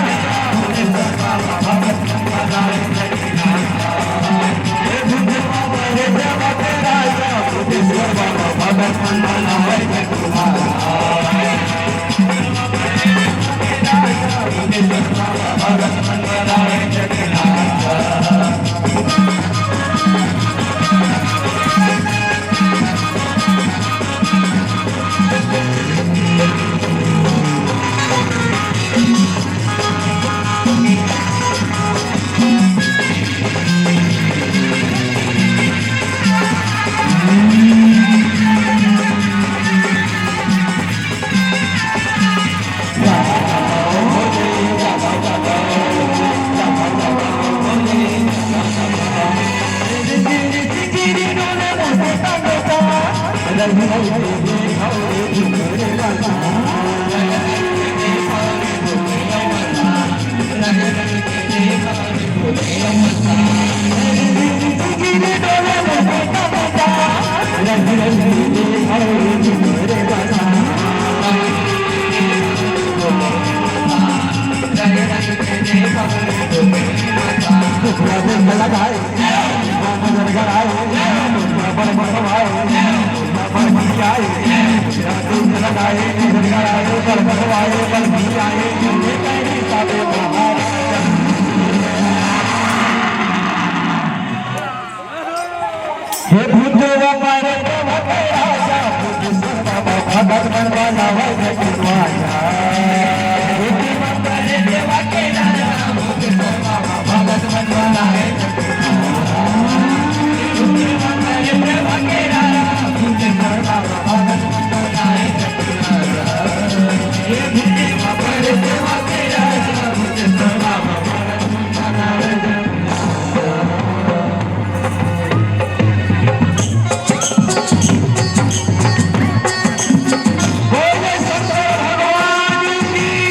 भूदेवा पर्वतवा के राजा, भूतेश्वर बाबा भगत मन बलावे झकुलवा जा। भूदेवा पर्वतवा के राजा, भूतेश्वर बाबा भगत मन बलावे झकुलवा जा। हे भूदेवा पर्वतवा के राजा, भूतेश्वर बाबा भगत मन बलावे झकुलवा जा। बोले शंकर भगवान की।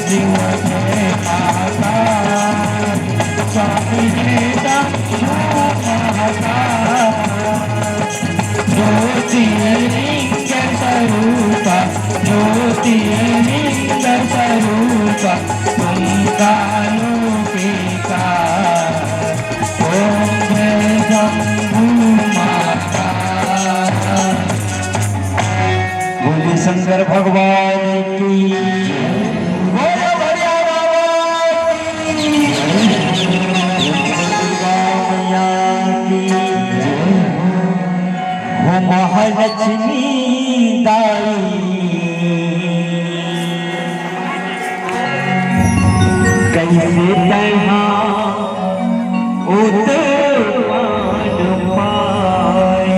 शिव जय माता स्वामी देता माता ज्योतिर्लिंग स्वरूपा ज्योतिर्लिंग स्वरूपा ओंकारोपिका ओम जय शंभु माता। बोले शंकर भगवान की बोलो बढ़िया बाबा की दुर्गा मैया की हो महालक्ष्मी दाई कैसे तैहा उतरवान पाए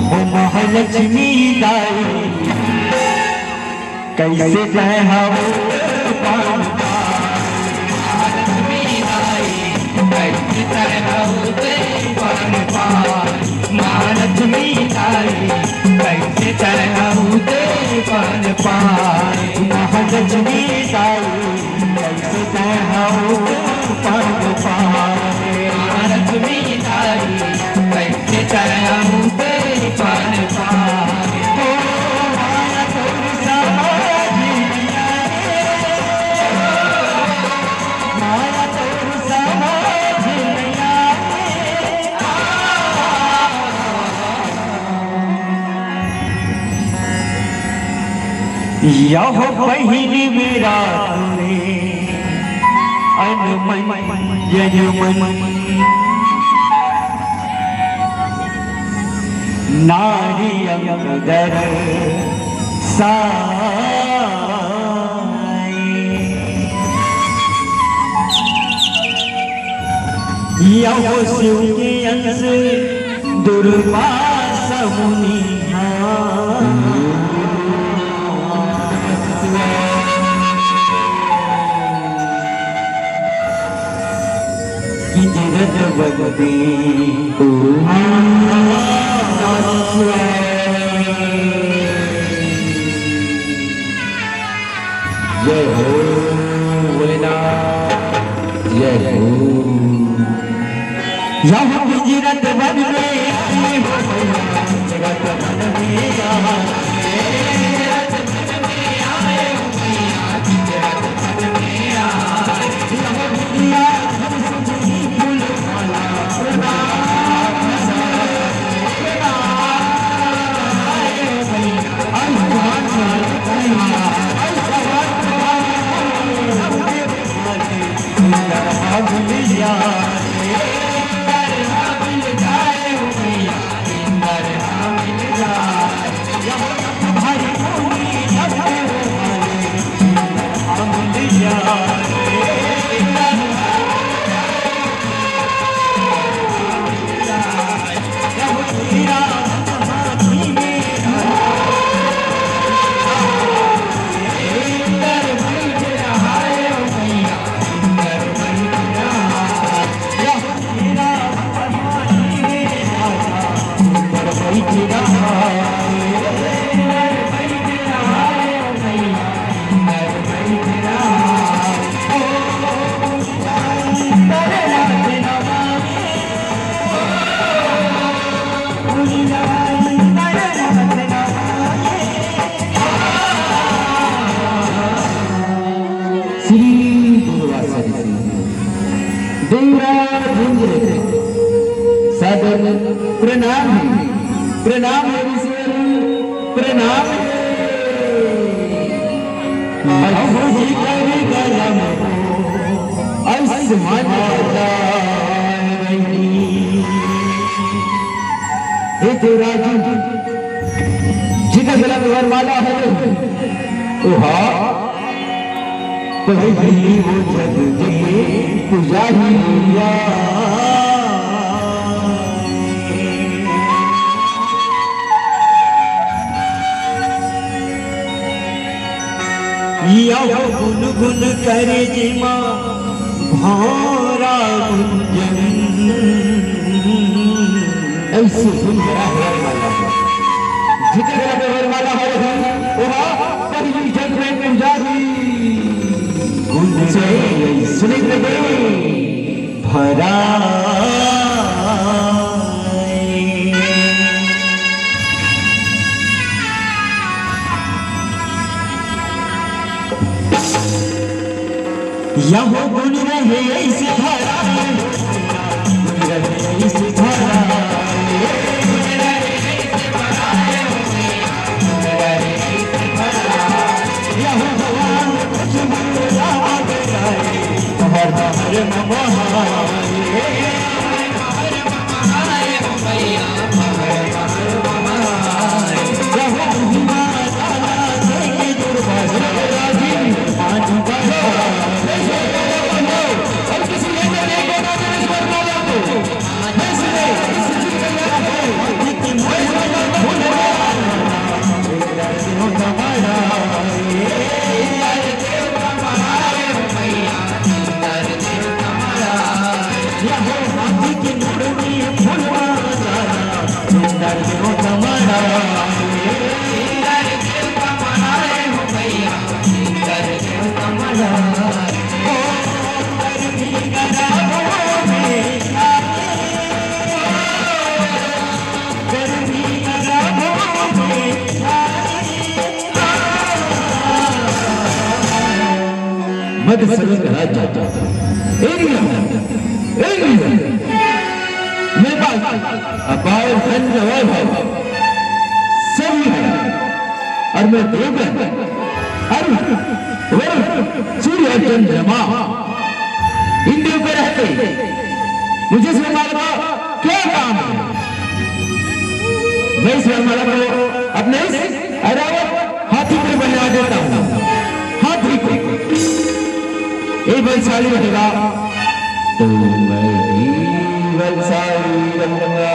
हो महालक्ष्मी दाई कैसे तैहा उतरवान महालक्ष्मी ताई कैसे चढ़ाऊते पन पाए महालक्ष्मी दाई कैसे तैहाऊते पन पाए महालक्ष्मी ताई कैसे चढ़ाऊते पन पाए हो माया तोर समाधि माया तोर समाधि यह पहिली मेरा अनमन यजमन नारी अंदर साई यह शिव के अंश दुर्वास मुनि जगत बगती जय हो भोलेनाथ जय हो यहाँ हिजरत बन में जगत बन में सदन प्रणाम प्रणाम प्रणाम जितना गला व्यवहार वाला है तो हाँ पहली वो जग जगे पुजारी गुन गुन करे जिमा भौरा गुंजन ऐसे दिन मेरा हेयर वाला जितने पे हेयर वाला हो रही ओहा परी जग में गुजारी गुंज से सुने लगे भरा यहाँ गुन रहे ऐसे भरा गुन रहे ऐसे भरा यहाँ भगवान कुछ मुझे आग जाए हमारा हर मध्य सदन का राज जाता मेरे पास अपार धन वैभव सभी है और मैं देव सूर्य और चंद्रमा इंद्रियों पे रहते मुझे इस वर्णमाला का क्या काम है। मैं इस वर्णमाला को अपने ऐरावत हाथी पर बना देता हूँ। हाथी को एक बलशाली रहेगा तो मैं भी बलशाली रहूंगा।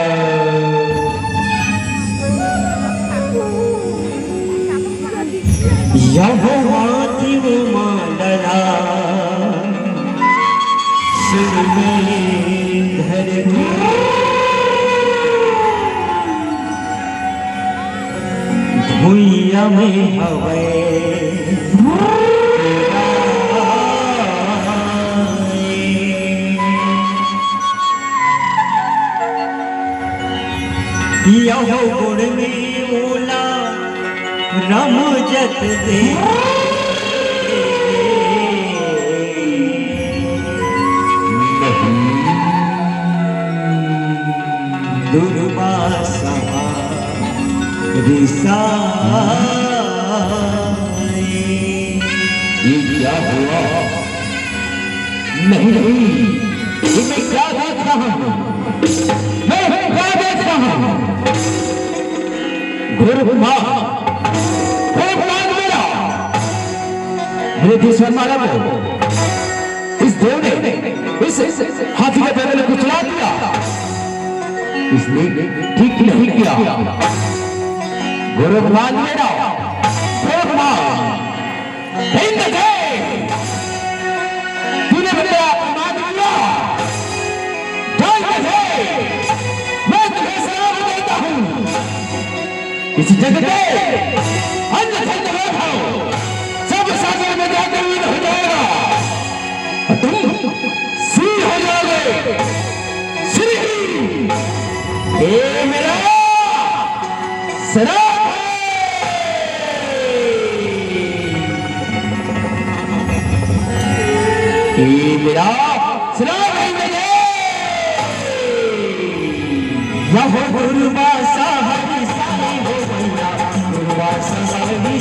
यह हाथी वो मांडला सिर में धर के भुइया में हवे यहो गुण में ओला रम जत दे दुर्वासा रिसा ये क्या हुआ? नहीं ये मैं क्या देख रहा हूँ? मैं क्या देख रहा हूँ? गुरुमा मेरे दूसरा मारा को इस देव ने इस हाथी के पैर में कुचला दिया। इसने ठीक नहीं किया। गुरुमान मेरा तूने मेरा अपमान किया। मैं तुम्हें सलाम देता हूँ। इस जगत में अन्य धन्यवाद हो सब सागर में जाकर वीर हो जाएगा। तुम सिर हो जाओगे। श्री हे मेरा सलाम हे मेरा सलाम है मेरे यह गुरुवासा हरि साई हो गया। गुरुवासा हरि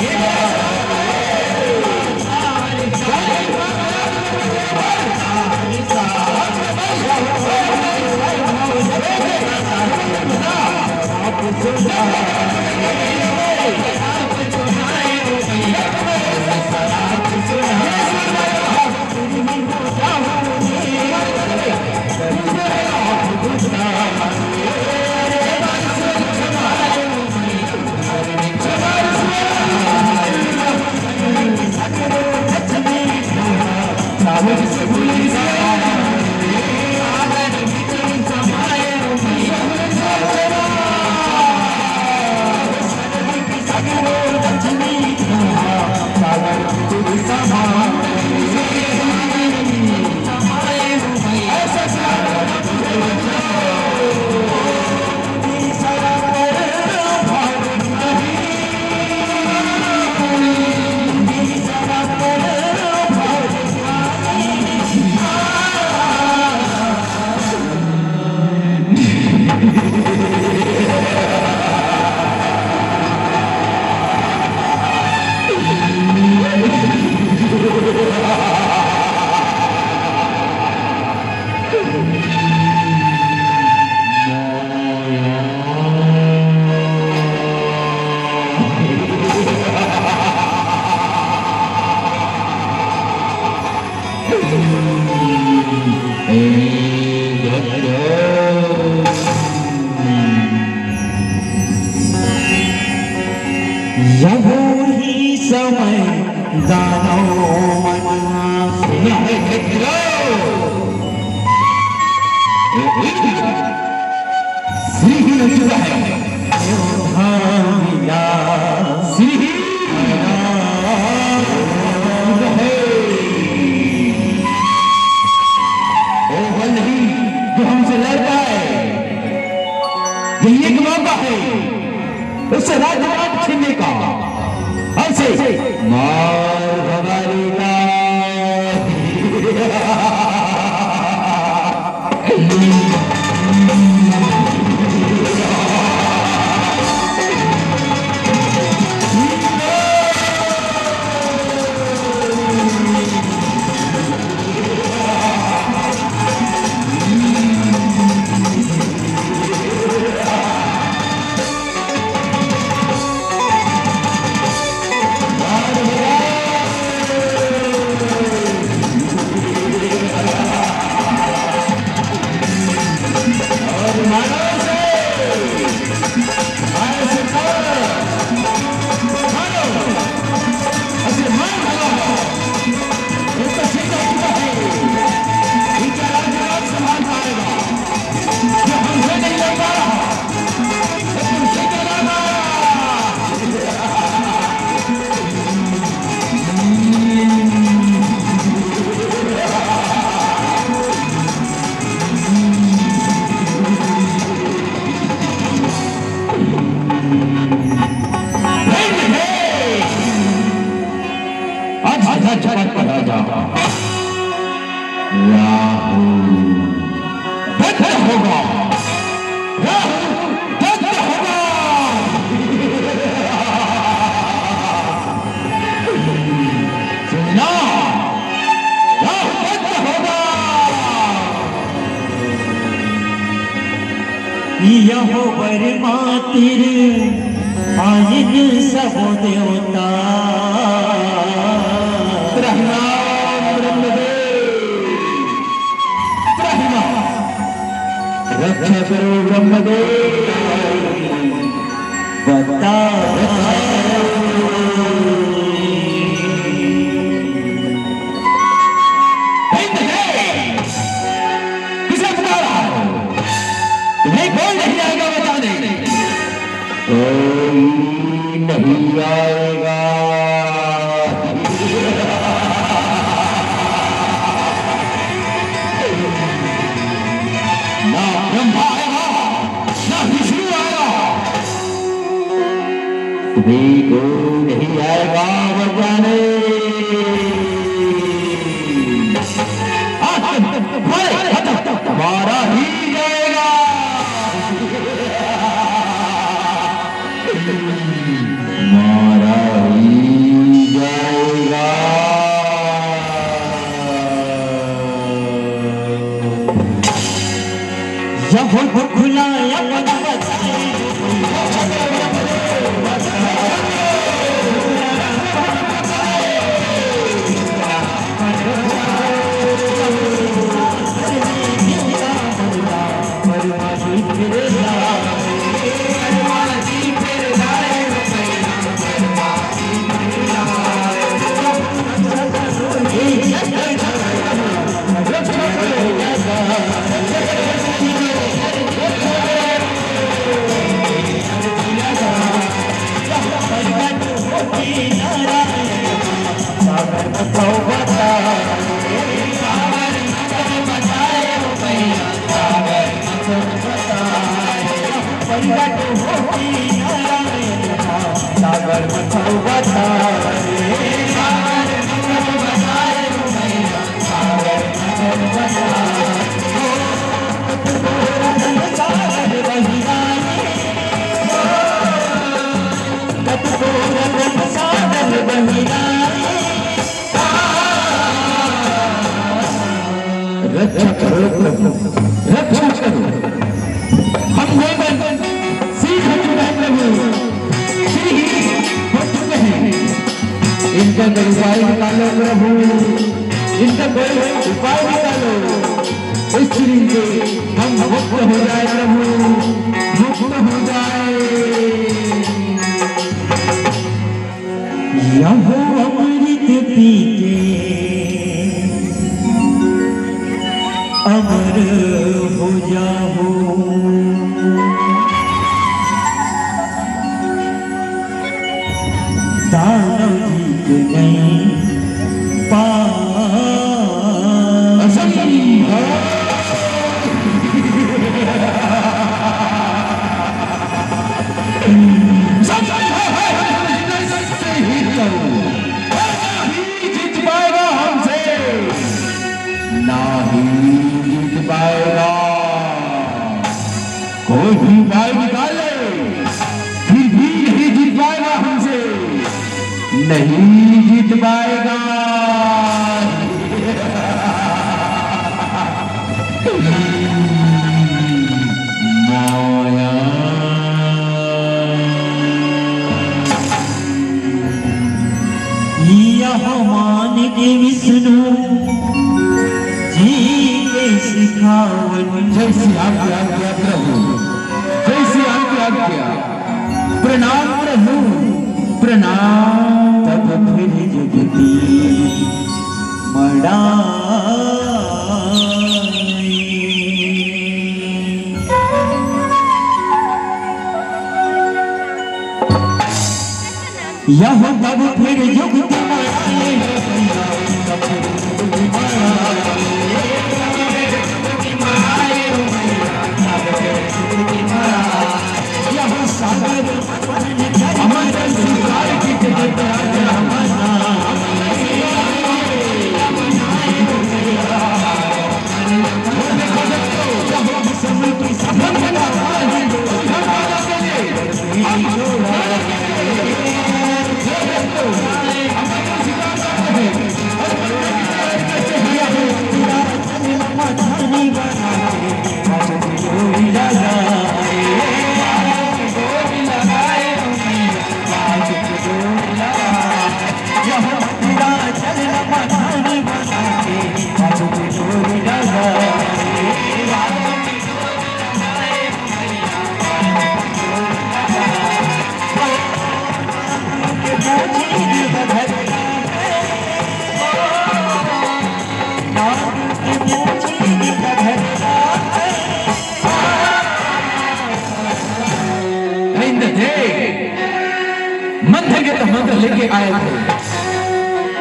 हो चुका है। श्री ओ बल नहीं जो हमसे लड़ता है, यही एक मौका है उससे राज्यपाट छीनने का। ऐसे मार भगारी का यहो वर मातिर आजिन सब देवता रक्षा करो ब्रह्मदेव बता किसे बुला रहा है? तुम्हें कौन नहीं आएगा बताने? कोई नहीं आएगा। ना ब्रह्मा आएगा, ना विष्णु आएगा, तुम्हें कोई नहीं आएगा बताने। हमारा ही जाएगा। हमारा ही जाएगा। जब खुलाया रक्षा करो प्रभु, रक्षा करो। हम वेदन सीख चुके हैं प्रभु, श्री हो चुके हैं। इनका कोई उपाय निकालो प्रभु, इनका कोई उपाय निकालो। इस श्री से हम मुक्त हो जाए प्रभु, मुक्त हो जाए। यह अमृत पीके अमर हो जाओ। जीत पाएगा हमसे, नहीं जीत पाएगा। कोई भी उपाय निकाले फिर भी नहीं जीत पाएगा हमसे, नहीं जीत पाएगा। माया यह मान के विष्णु जी के सिखावन। जैसी आपकी आज्ञा प्रभु, जैसी आपकी आज्ञा। प्रणाम प्रभु, प्रणाम। तब फिर जुगती मड़ा यह तब फिर जुगती मंत्र के तो मंत्र लेके आए थे,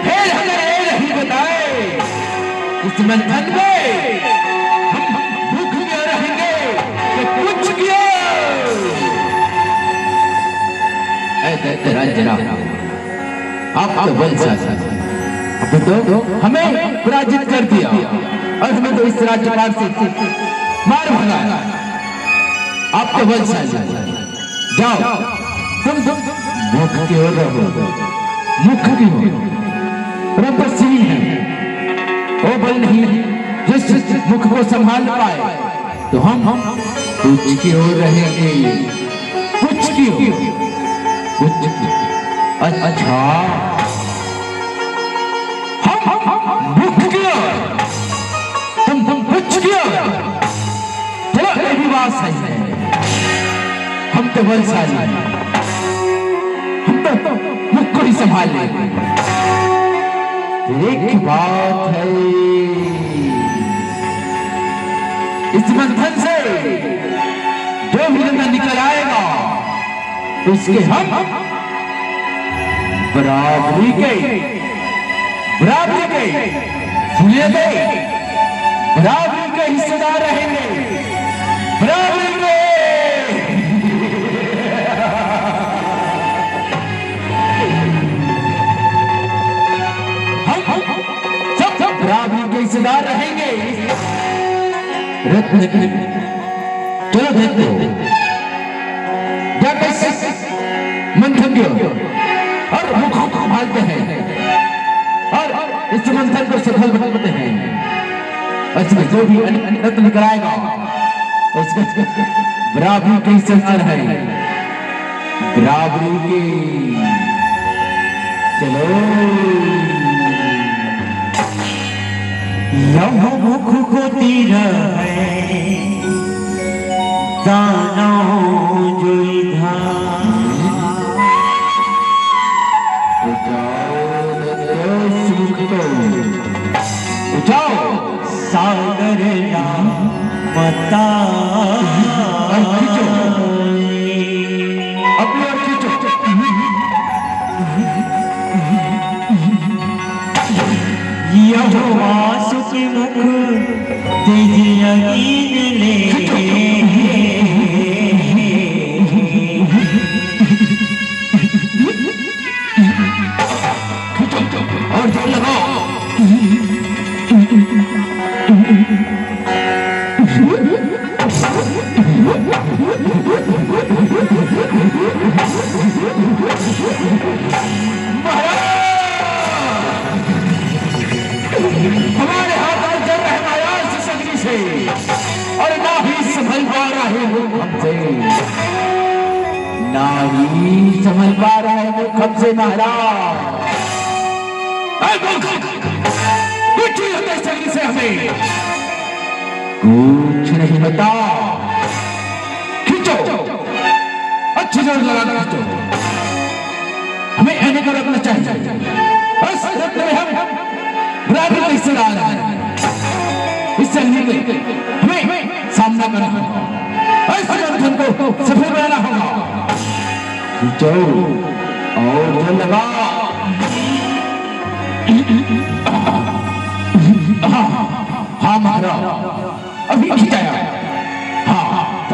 फिर हमें ये नहीं बताए इस मंथन में हम भूख में रहेंगे कि कुछ किया। रंजना, आप तो बलशाली, अब तो हमें पराजित कर दिया और हमें तो इस राज्यपाल से मार भगाया। आप तो बलशाली, जाओ तुम मुख की ओर रहो, मुख की ओर प्रबलशील है, वो बल नहीं जिस मुख को संभाल पाए। तो हम कुछ की ओर रहेंगे, कुछ की ओर, कुछ की। अच्छा, हम मुख की ओर, तुम कुछ की ओर। चलो ये भी बात सही है, हम तो बलशाली हैं, तो मुख को ही संभाल लेंगे। एक बात है, इस मंथन से जो भी निर्णय निकल आएगा उसके हम बराबरी के सुनिए बराबरी के हिस्सेदार रहेंगे, बराबरी के। बराबरी के हिस्सेदार रहेंगे। रत्न चलो देखते हो क्या कैसे मंथन की और मुख को संभालते हैं और इस मंथन को सफल बनाते हैं। इसमें जो भी रत्न निकल आएगा उसका बराबरी के हिस्सेदार है, बराबरी के। चलो यह मुख को तीरा है दानों जो उठाओ सागर मता अपने और खींचो। यह वासुक मुख तेज यकीन ले नहीं समझ पा रहा है वो कब से महाराज। कुछ नहीं होता इस शरीर से हमें, कुछ नहीं होता। खींचो अच्छी जोर लगा खींचो, हमें एने को रखना चाहिए। बस रख रहे हम बराबर कैसे डाल रहे हैं इस शरीर के, हमें सामना करना होगा, इस संगठन को सफल बनाना होगा। खींचो और जोर लगा। हाँ महाराज अभी खिंचाया, हाँ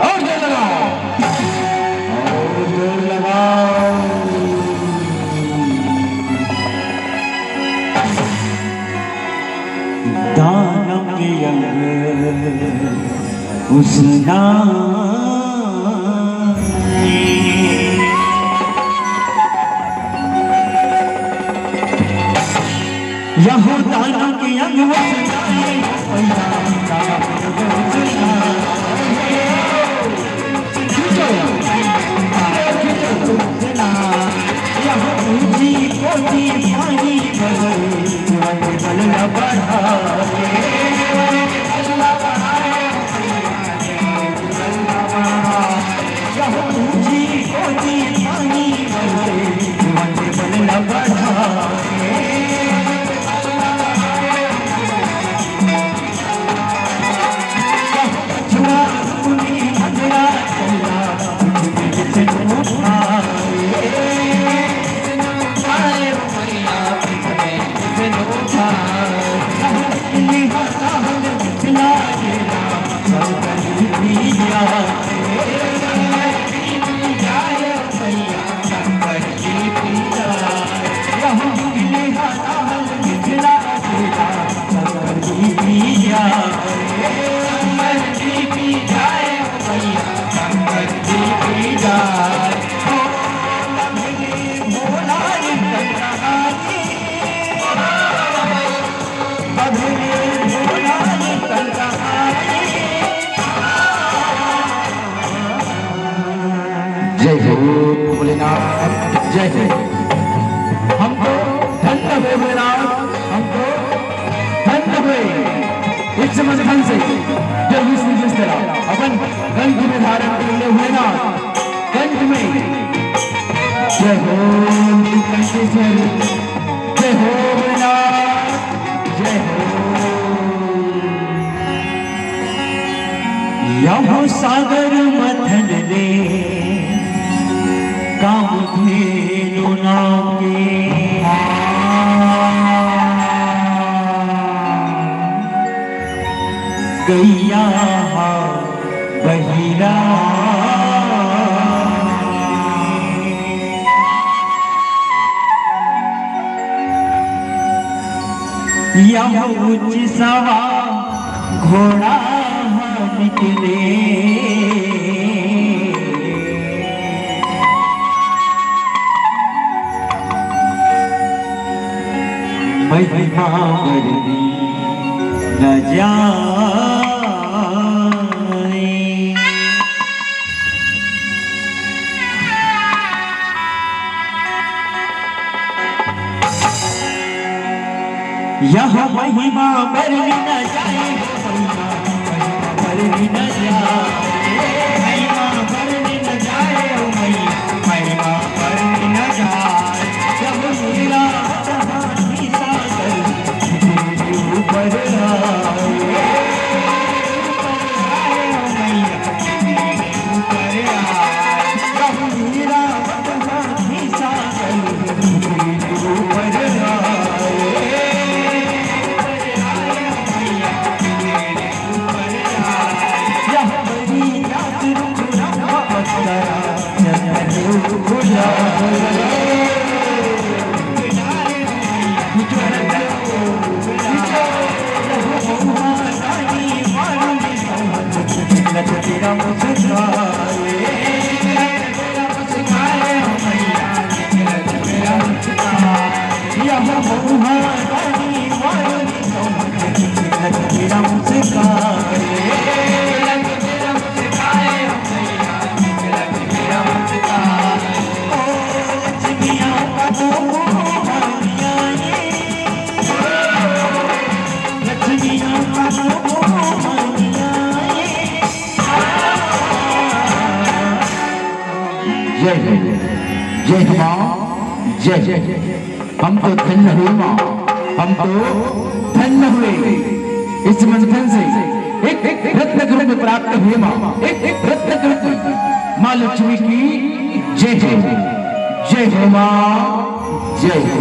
और जोर लगाओ, और जोर लगाओ। दानव के अंग उस यहो दानव के अंग जय हो भोलेनाथ, जय हो। हमको धन्य हुए भोलेनाथ, हमको धन्य हुए इस समझन से जो जिस तरह अपन कंठ में धारण कर ले हुए ना, कंठ में जय हो कंठेश्वर, जय हो भोलेनाथ, जय हो। यहो सागर मथन ले कामधेनु नाम के, गैया बहिरा यह उच्च सवा घोड़ा निकले, महिमा बरनी न जाए। यह महिमा बरनी न जाए, बरनी न जाए, महिमा बरनी न जाए, महिमा बरनी न जाए। जब लीला ऊपर जय जय माँ जय। हम तो धन्य हुए माँ, हम तो धन्य हुए। इस मंथन से एक रत्न ग्रंथ प्राप्त हुए माँ, एक रत्न ग्रंथ। माँ लक्ष्मी की जय जय। जय हो माँ जय हो।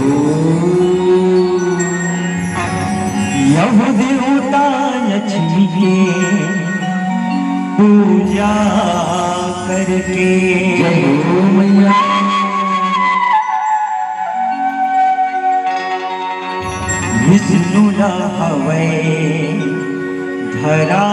यह देवता लक्ष्मी के पूजा करके जय हो मैया। विष्णु हवै धरा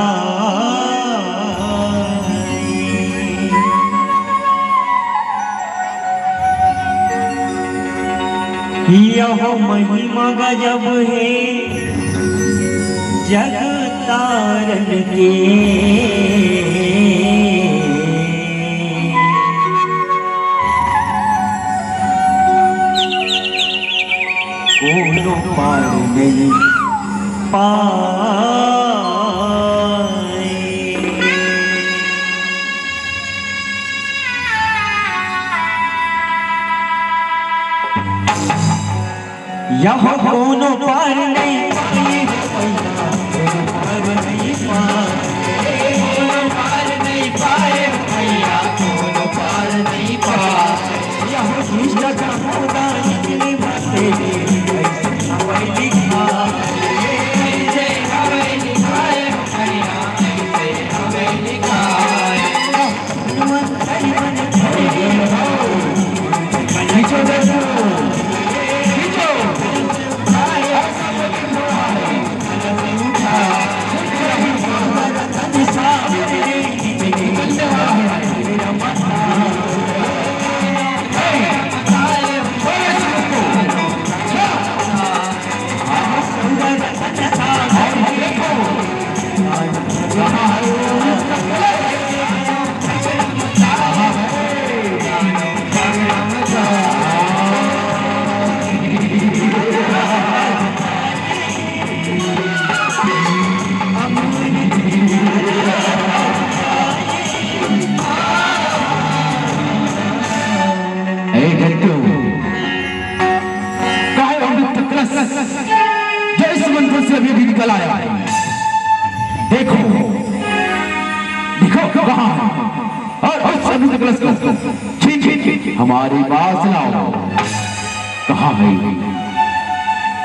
यह महिमा गजब है जग तारन के। कोनो पार नहीं पाए। यह कोनो पार नहीं पाए, कोनो पार नहीं पाए, कोनो पार नहीं पाए भैया, कोनो पार नहीं पाए। यह इष्ट का खुदा निकली बातें हमें लिखा ऐसे हमें लिखाए भैया, ऐसे हमें लिखाए। जो इस मंदिर से अभी निकल आया है, देखो देखो कहाँ है। और सभी कलश को छीन छीन हमारी वासना कहाँ है।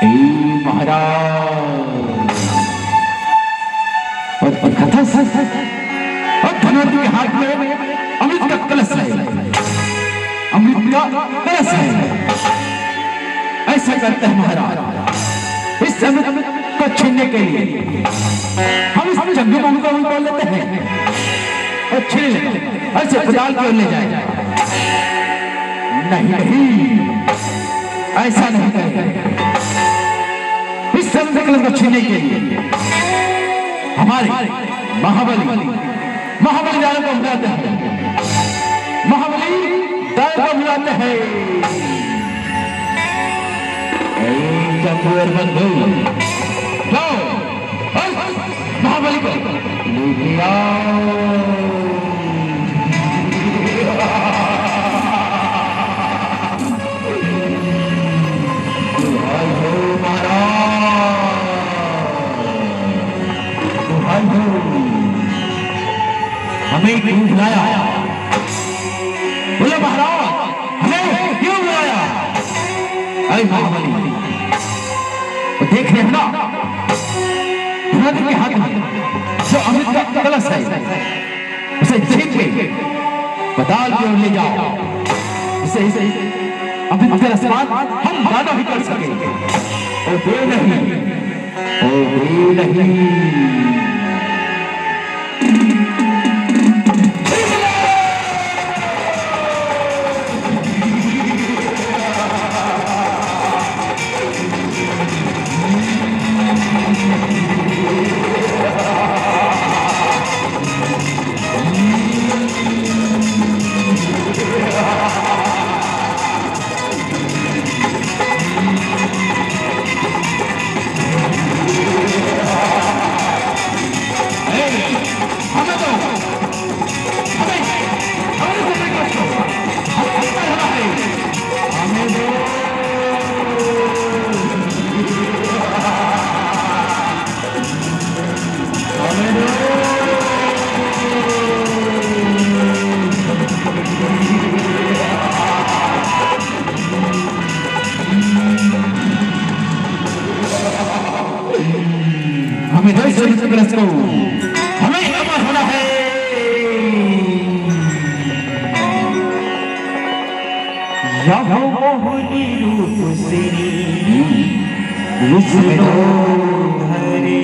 ए महाराज और कथा सच और धनवंती के हाथ में अमृत का कलश है, अमृत का कलश है। ऐसा करते हैं महाराज, इस अमृत को छीनने के लिए हम इस जंगली बाबू को बोल लेते हैं और छीन लेते हैं, ऐसे पताल की ओर ले जाए। नहीं नहीं, ऐसा नहीं करेंगे। इस अमृत को छीनने के लिए हमारे महाबली दानव को बुलाते हैं, महाबली दानव को बुलाते हैं। चंद्र बंधु जाओ महाबली को लेके आओ। दुहाई हो महाराज, दुहाई हो। हमें क्यों बुलाया? बोले महाराज हमें क्यों बुलाया? अरे महाबली देख रहे हैं ना, धनवंती के हाथ में जो अमृत का कलश है उसे छीन के पताल की ओर ले जाओ। इसे अमृत का रसपान हम दादा भी कर सके। ओ दे नहीं, ओ दे नहीं। कलश को हमें अमर होना है। यहो मोहनी रूप से विष्णु धरे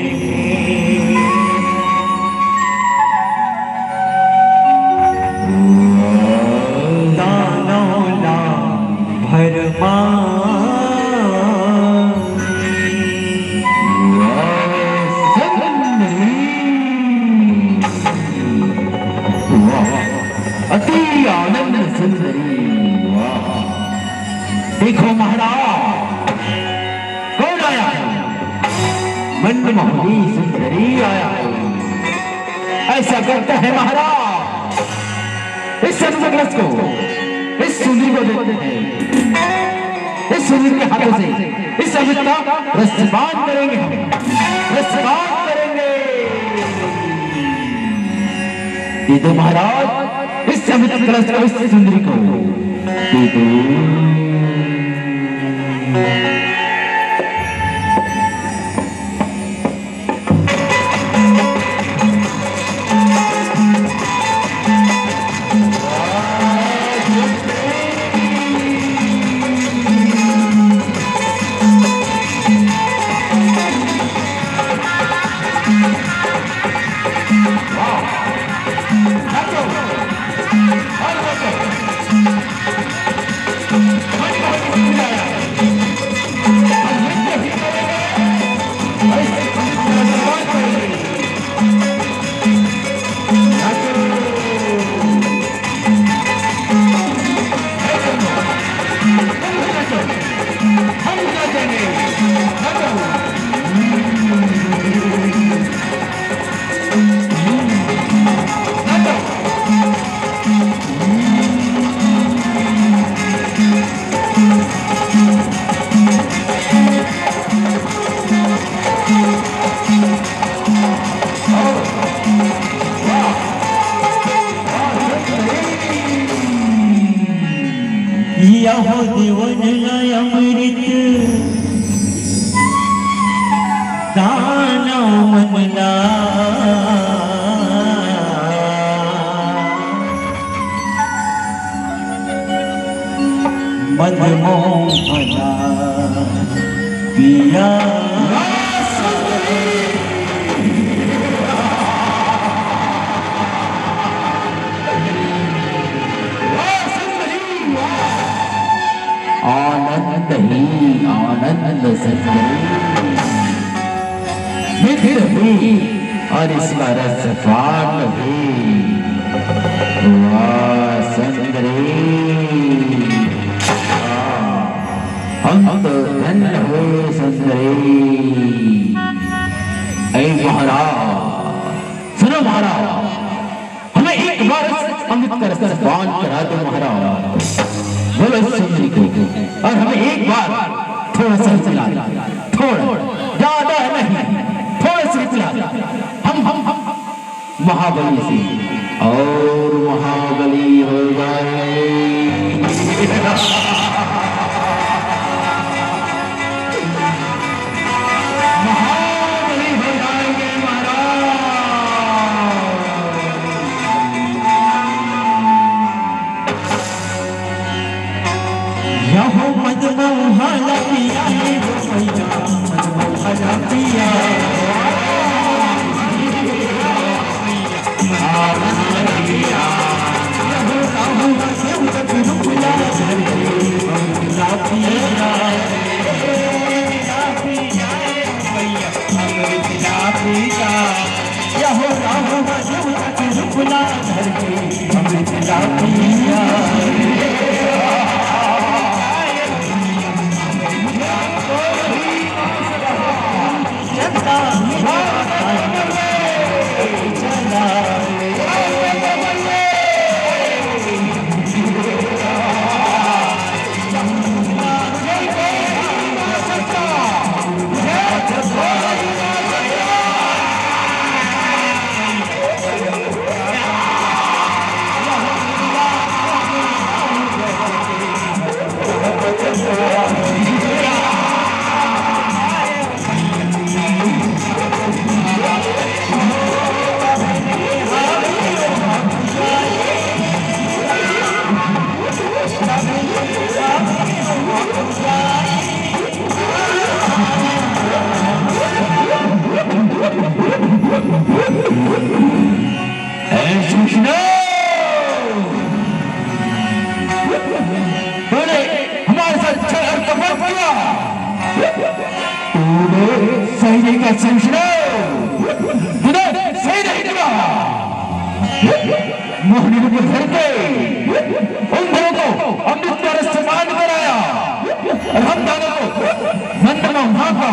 दानों ला भरमा अति आनंद सुंदरी। देखो महाराज कौन आया है? मनमोहनी सुंदरी आया है। ऐसा करता है महाराज, इस संकलश को, इस सुंदरी को देखते हैं, इस सुंदरी के हाथों से इस अमृत का रसपान करेंगे, रसपान करेंगे। दे दो महाराज इस अमृत कलश को, इस सुंदरी को दे दो। यहो देवन अमृत दाना मनला मनमोहना पिया आनंद ही आनंद सुंदरी भी और इसका रसपान भी। वाह सुंदरी, हम तो धन्य हो सुंदरी। ऐ महाराज सुनो महाराज, हमें एक बार अमृत का रसपान करा दो महाराज। बोलो सुंदरी को, और हमें एक बार थोड़ा सा पिला, थोड़ा ज्यादा नहीं, थोड़ा सा पिला। हम महाबली से और महाबली हो जाएंगे। महाबली हो जाएंगे महाराज। यहो मनमोहना पिया मनमोहना पिया यहो तूने सही नहीं कहा समझो, तूने सही नहीं किया। मोहनी को घर के उन घरों को अमृत का रस से पान कराया और हम दोनों को नंद महाका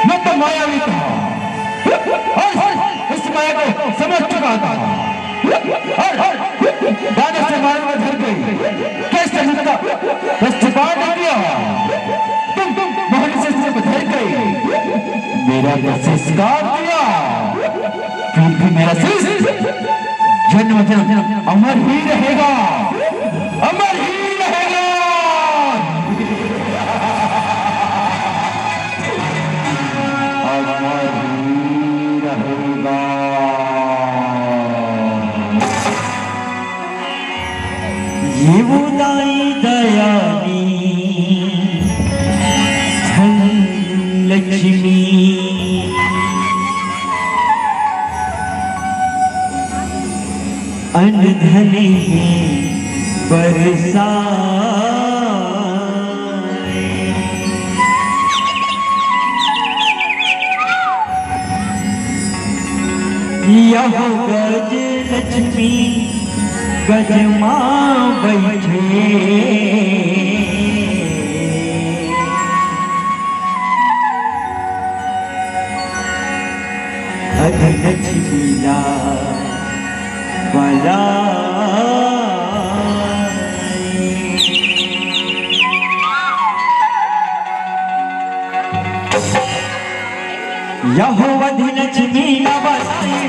नंद मायावी था और इस माया को समझ चुका था और दादा से मारे में घर गई कैसे नंदा रस्तपान किया। तुम मोहनी से घर गई, मेरा संस्कार किया, फिर भी मेरा शिष्य जन्म जन्म अमर ही रहेगा, अमर ही रहेगा। अमर ही रहेगा। ये वो दाई दयानी धन लक्ष्मी अनधने बरसाए, यह गज लक्ष्मी गज माँ बैठे, लक्ष्मी ला बला यहोवधि लक्ष्मी न बलाए,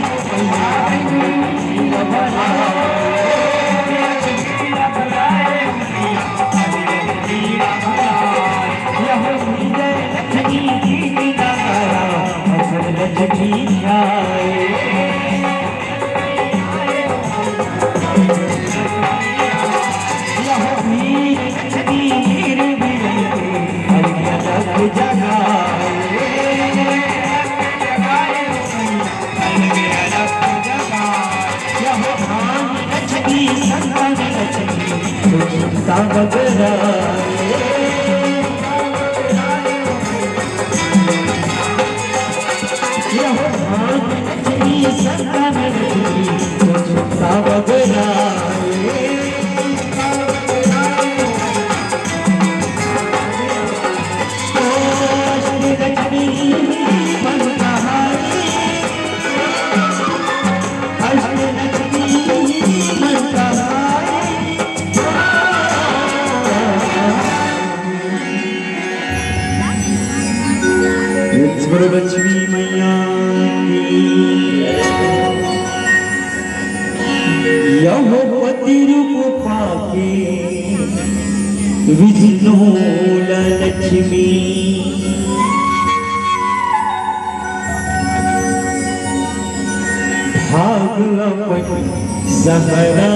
लक्ष्मी मैया यहोवती रूप पाके विष्णु लक्ष्मी भागवत सहरा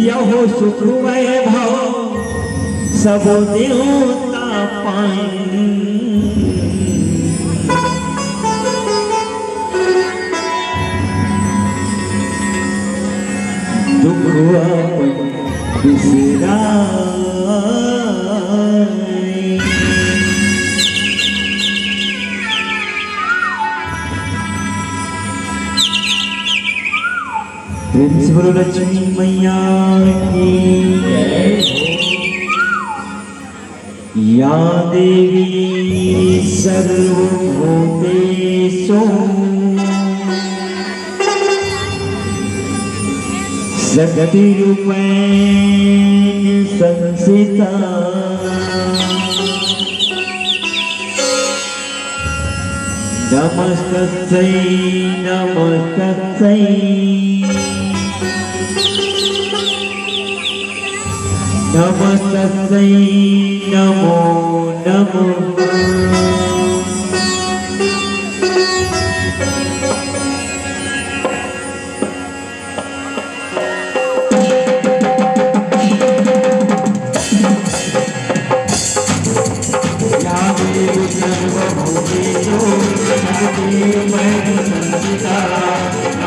यहो सुख वैभव सब देवता पाई, दुख बिसराए। बोलो लक्ष्मी मैया की या देवी सर्वभूतेषु शक्तिरूपेण संस्थिता नमस्तस्यै नमस्तस्यै नमस्तस्यै नमो नमः।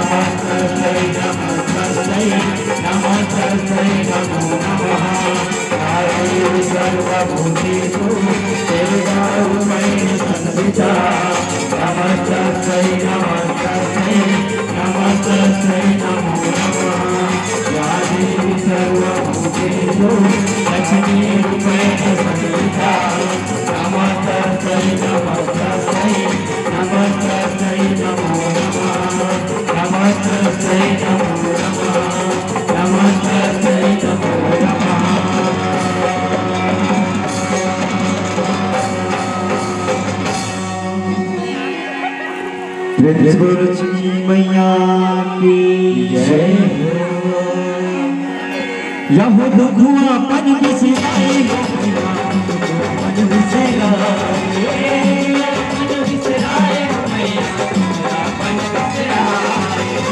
नमस्तस्यै नमस्तस्यै लक्ष्मी मैया की जय यह धुआं पन बिसराए पन बिसराए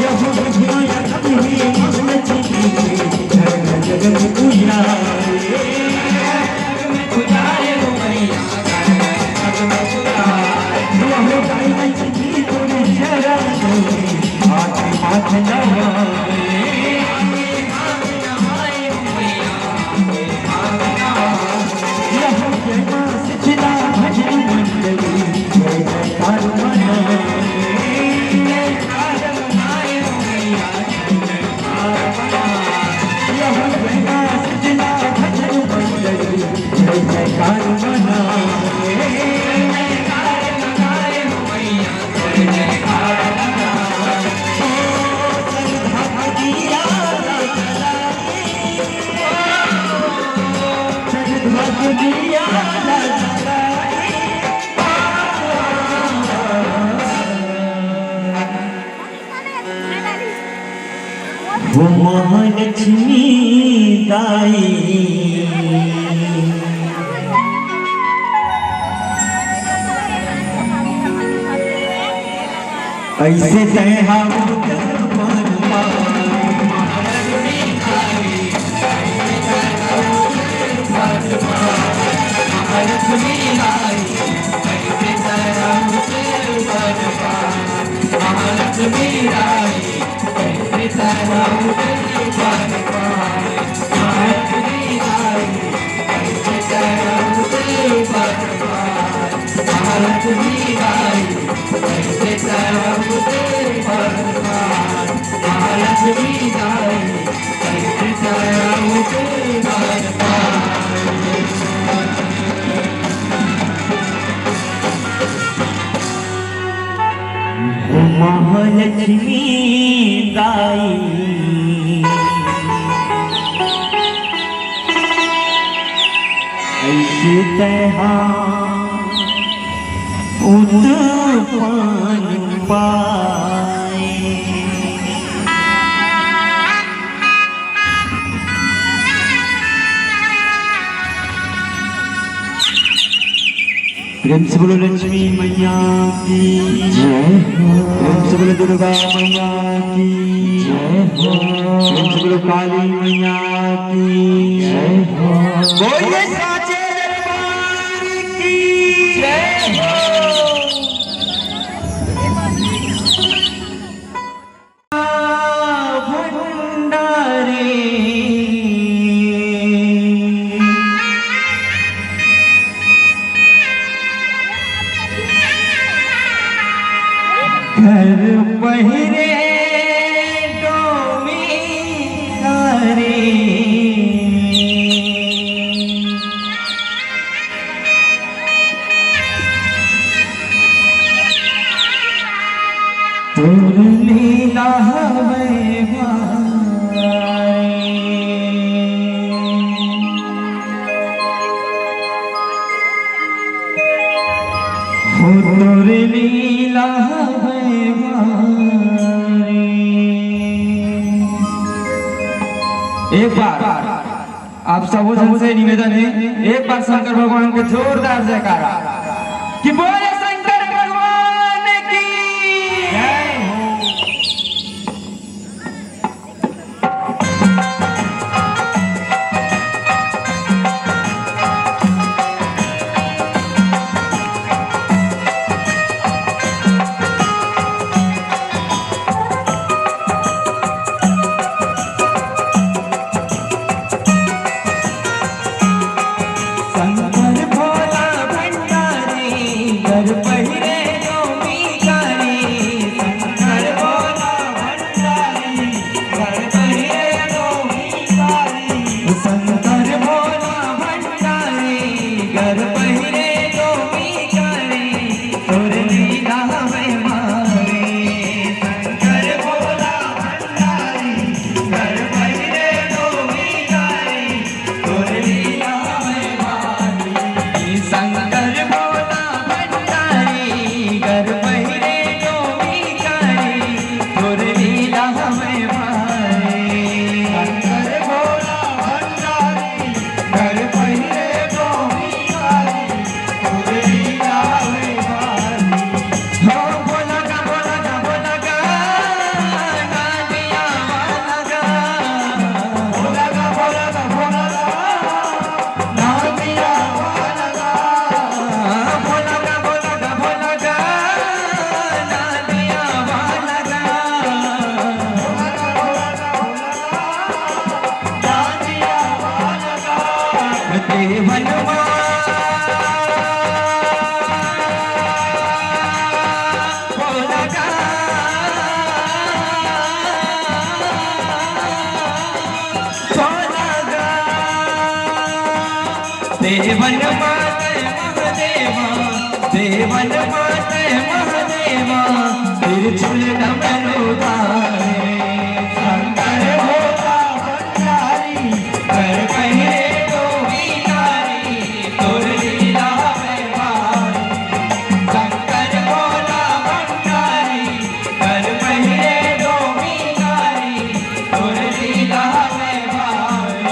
यह धुआं कभी मस्त चीज़ जगत वो महालक्ष्मी दाई ऐसे तैहा महालक्ष्मी दाई ऐसे तैहा उत्पन्न पाए प्रेम से बोलो लक्ष्मी मैया की जय हो। प्रेम से बोलो दुर्गा मैया की जय हो। प्रेम से बोलो काली मैया की जय हो। बोलिए साचे दरबार की जय हो। घर पहिरे डोमी करे तोर लीला हवे हो तोर लीला एक बार आप सबों से निवेदन है, एक बार शंकर भगवान को जोरदार जयकारा कि बोले शंकर भगवान की जय हो। शंकर भोला भंडारी देवन माते महादेवा, देवन माते महादेवा, तिरछुल डमरू धारे, शंकर भोला भंडारी, कर कहे तो नारी, तुर लीला व्यवहारी। शंकर भोला भंडारी, कर कहे तो नारी, तुर लीला व्यवहारी।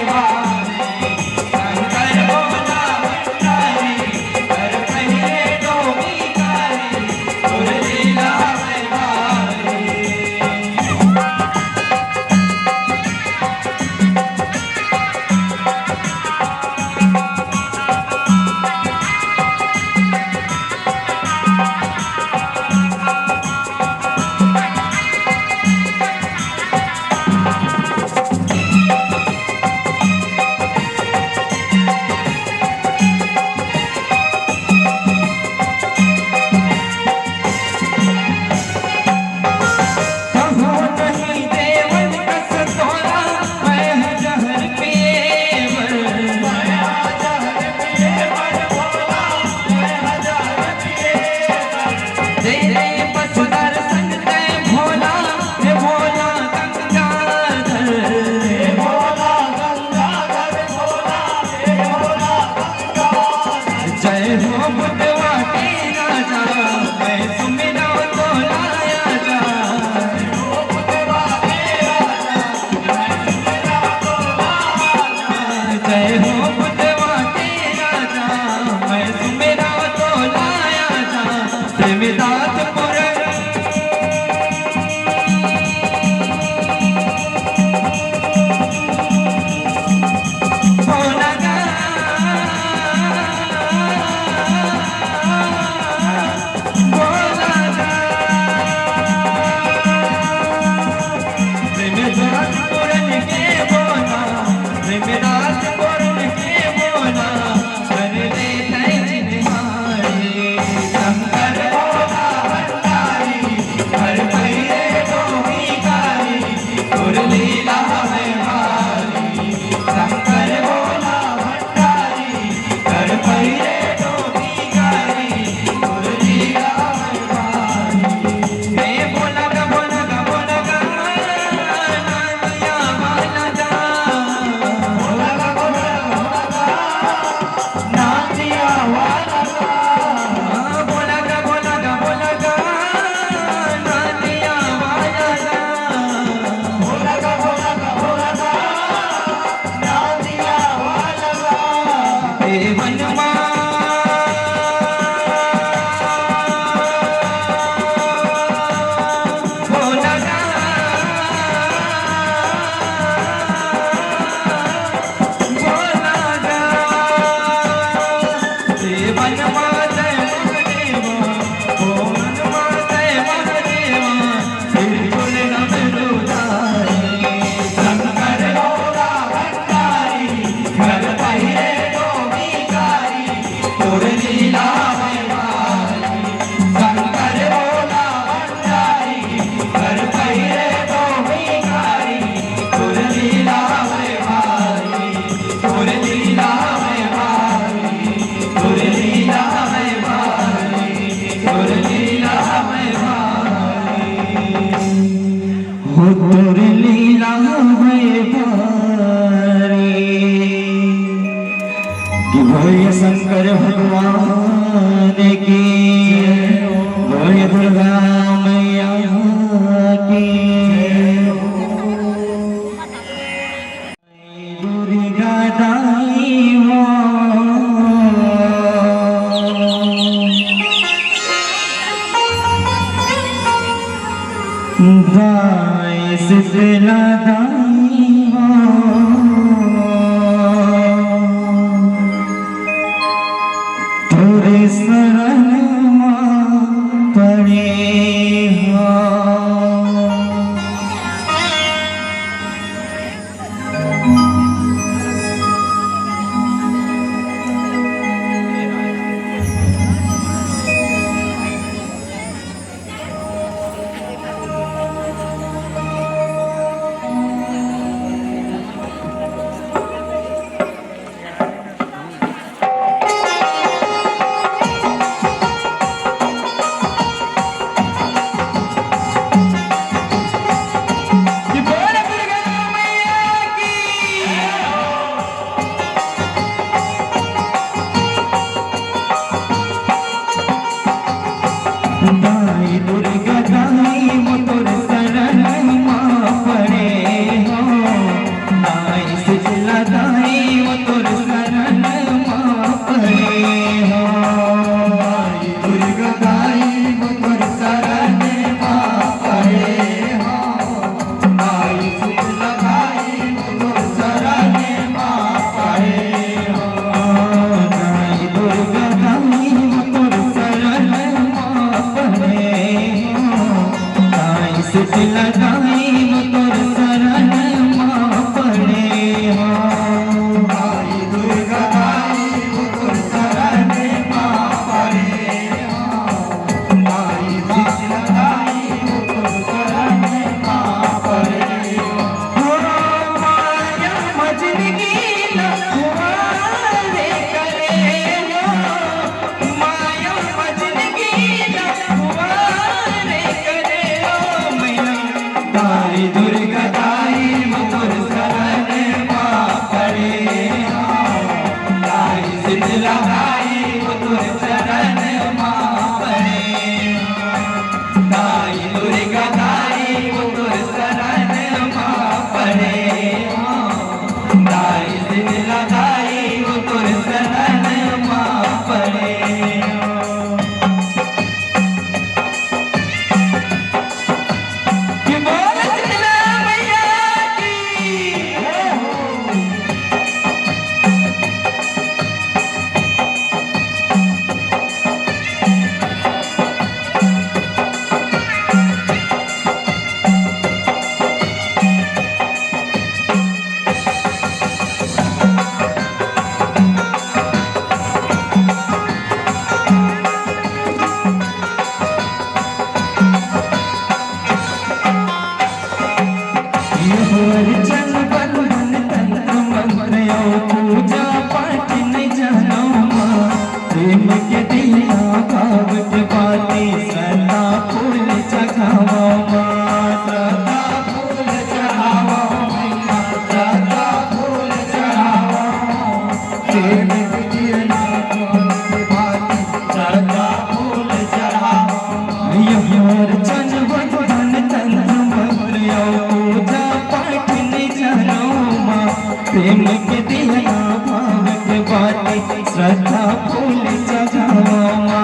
वाह शंकर भगवान की, बोलिए दुर्गा मैया की। दुर्गा दाई हो दाई शीतला दाई हो, तोरे शरण पड़े हो। दाई दुर्गा दाई वो तोर शरण पड़े हो, दाई शीतला दाई वो तोर शरण पड़े हो। दाई दुर्गा दाई वो तोर शरण पड़े हो, दाई शीतला दाई वो तोर शरण पड़े हो। दाई दुर्गा दाई वो तोर शरण शीतला दाई वो तोर शरण पड़े हो। दाई दुर्गा दाई वो तोर शरण पड़े हो, दाई शीतला दाई वो तोर शरण पड़े हो। माया मजनगी लखवारे करे हो, माया मजनगी लखवारे करे हो। दाई दुर्गा दाई वो तोर शरण पड़े हो, दाई शीतला दाई वो तोर शरण पड़े हो। दाई दुर्गा दाई वो तोर शरण पड़े हो, दाई शीतला दाई वो तोर शरण पड़े हो। चल बंधन तंत्र मंत्र पूजा पाठ नहीं जानो माँ, प्रेम के दिया भाव के बाती श्रद्धा फूल चढ़ावा माँ, श्रद्धा फूल चढ़ावा मैया, श्रद्धा फूल चढ़ावा। प्रेम के दिया भाव के बाती श्रद्धा फूल चढ़ावा। योर चल बंधन तंत्र मंत्र पूजा पाठ नहीं जानो माँ, प्रेम के दिया भाव के बाटे श्रद्धा फूल चढ़ावा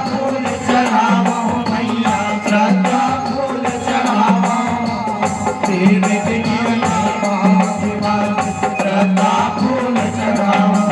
फूल चढ़ावा मैया श्रद्धा फूल चढ़ावा तेरे दिया भाव के बाटे श्रद्धा फूल चढ़ावा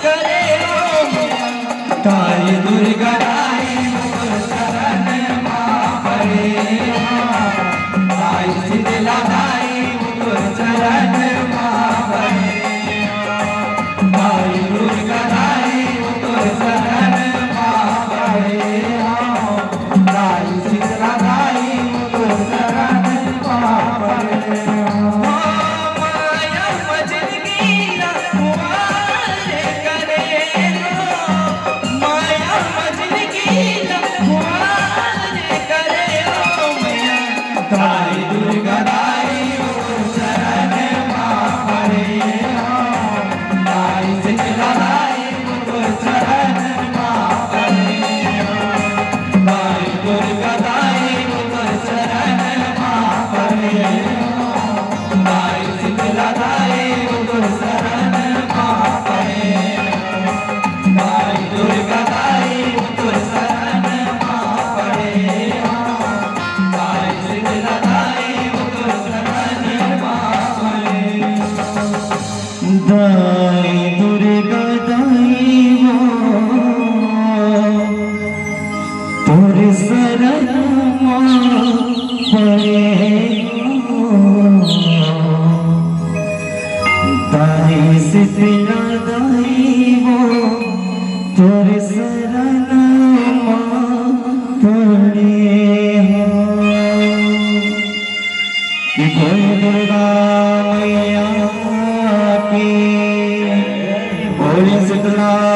करे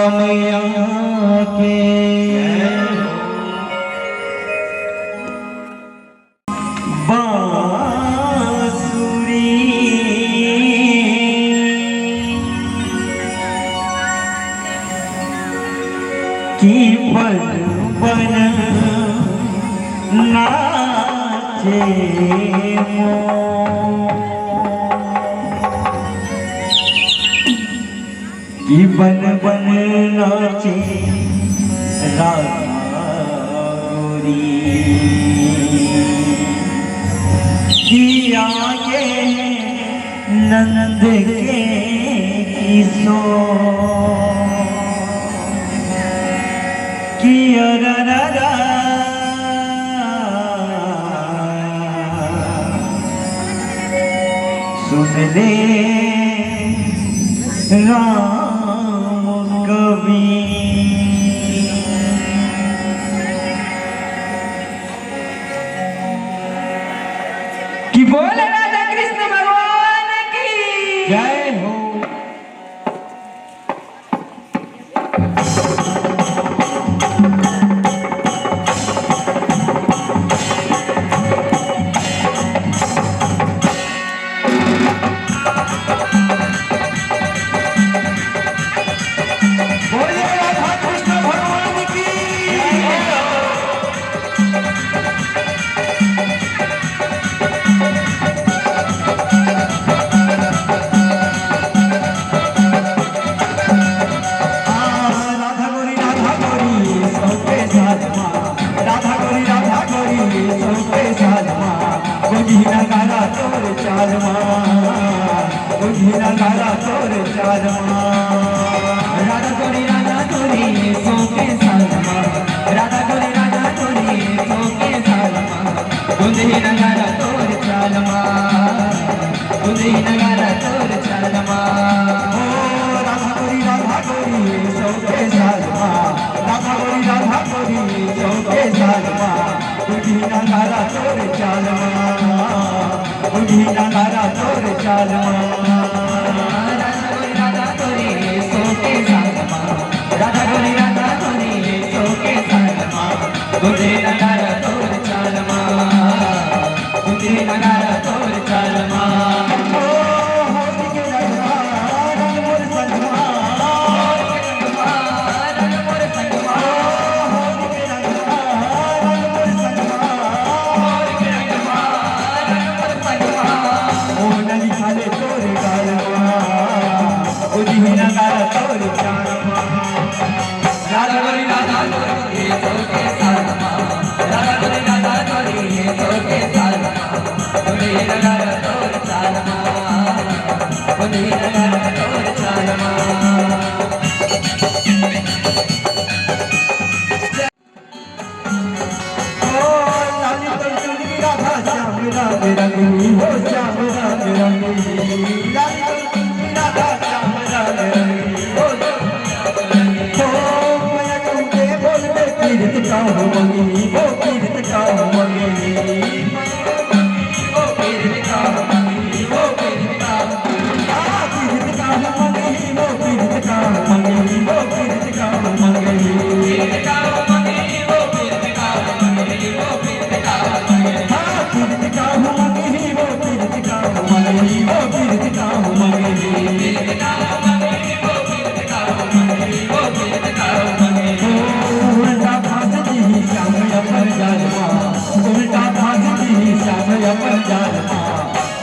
राम आके बांसुरी की बन बन नाचे की बन बन नाचे रागोरी की आगे नंद के किशोर की अरररा सुन ले राम कवि कि बोले राधा कृष्ण भगवान की जय हो। बोले राधा कृष्ण भगवान की राधा गोरी सबके साथ माँ राधा गोरी सबके साथ माँ बुझी नगारा तोर चाल माँ बुझी नगारा तोर चाल माँ राधा गोरी सोके सालमा राधा गोरी सोके सालमा गुंदी नगारा तोर चालमा गुंदी नगारा तोर चालमा ओ राधा गोरी सबके साथ माँ राधा गोरी सबके साथ माँ बुझी नगारा तोर चाल माँ बुझी नगारा तोर चाल माँ राधा गोरी सोके सालमा राधा गोरी सोके सालमा गुंदी नगारा तोर चालमा गुंदी नगारा तोर चालमा राधा गोरी सोके सालमा राधा गोरी सोके सालमा गुंदी नगारा तोर चालमा गुंदी नगारा तोर चालमा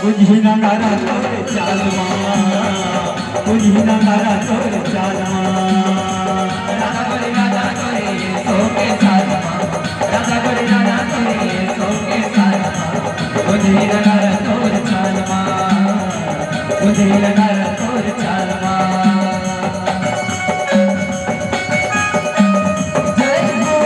बुझी नगारा तोर चाल माँ बुझी नगारा तोर चाल माँ राधा गोरी सोके सालमा राधा गोरी सोके सालमा गुंदी नगारा तोर चालमा गुंदी नगारा तोर चालमा जय हो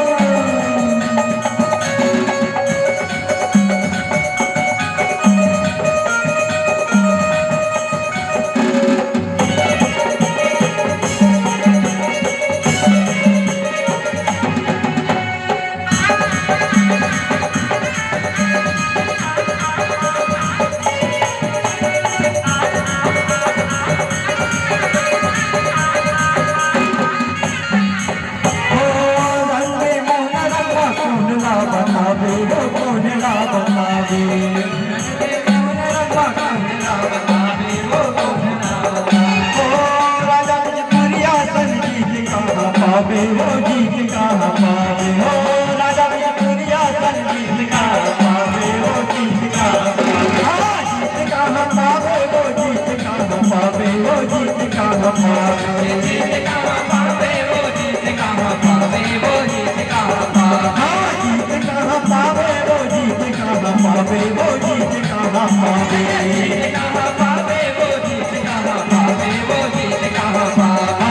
पावे वो जीत कहाँ पावे हो राजा विक्टोरिया संगीत कहाँ पावे वो जीत कहाँ पावे जीत कहाँ पावे वो जीत कहाँ पावे वो जीत कहाँ पावे जीत कहाँ पावे वो जीत कहाँ पावे वो जीत कहाँ पावे जीत कहाँ पावे वो जीत कहाँ पावे वो जीत कहाँ पावे जीत कहाँ पावे वो जीत कहाँ पावे वो जीत कहाँ पावे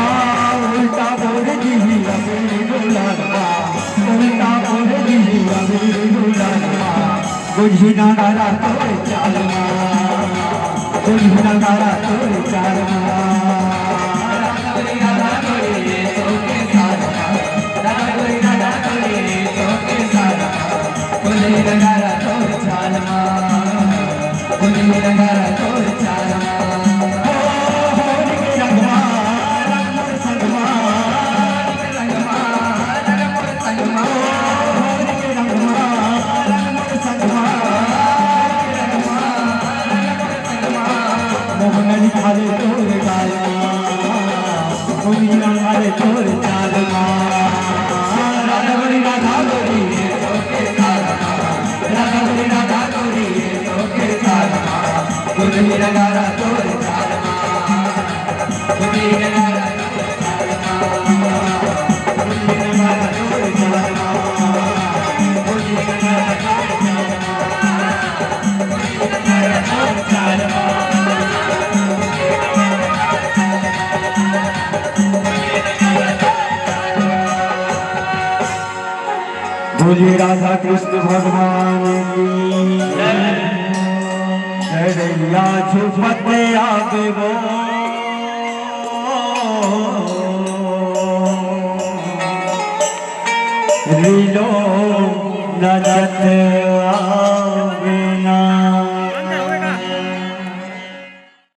उल्टा बोल दी अमीर गुलाबा उल्टा बोल दी अमीर गुलाबा बुझी ना गारा तोरे चालमा बुझी ना गारा तोरे चालमा राधा गोरी सोके सारा राधा गोरी सोके सारा कुले रंगारा तोर चालमा कुले रंगारा तोर चालमा मोहन खाले तोर चालमा मुनिया खाले तोर चालमा राधा गोरी सोके सारा राधा गोरी सोके सारा कुले रंगारा तोर चालमा कुले रंगारा बोलिए राधा कृष्ण भगवान की शरैया छुपते आगे वो रीलो नजत